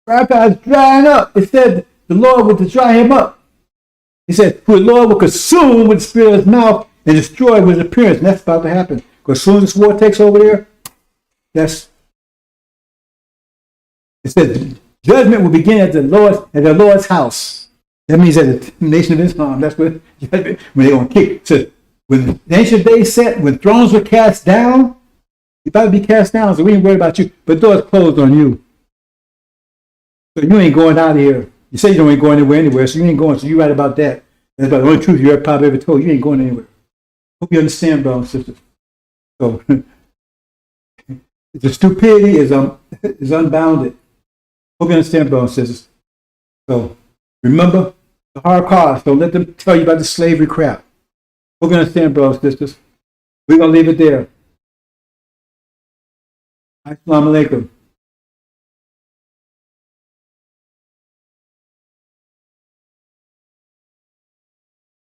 God's drying up. It said the Lord would dry him up. He said, who the Lord will consume with the spirit of his mouth and destroy with his appearance. And that's about to happen. Because as soon as this war takes over there, it says judgment will begin at the Lord's house. That means at the nation of Islam. That's what judgment, when they're going to kick. So when the ancient days set, when thrones were cast down, you're about to be cast down, so we ain't worried about you. But the door's closed on you. So you ain't going out of here. You say you don't ain't going anywhere, so you ain't going. So you're right about that. That's about the only truth you probably ever told. You ain't going anywhere. Hope you understand, brothers and sisters. So the stupidity is unbounded. Hope you understand, brothers and sisters. So remember the hard cost. Don't let them tell you about the slavery crap. Hope you understand, brothers and sisters. We're gonna leave it there. Assalamu alaikum.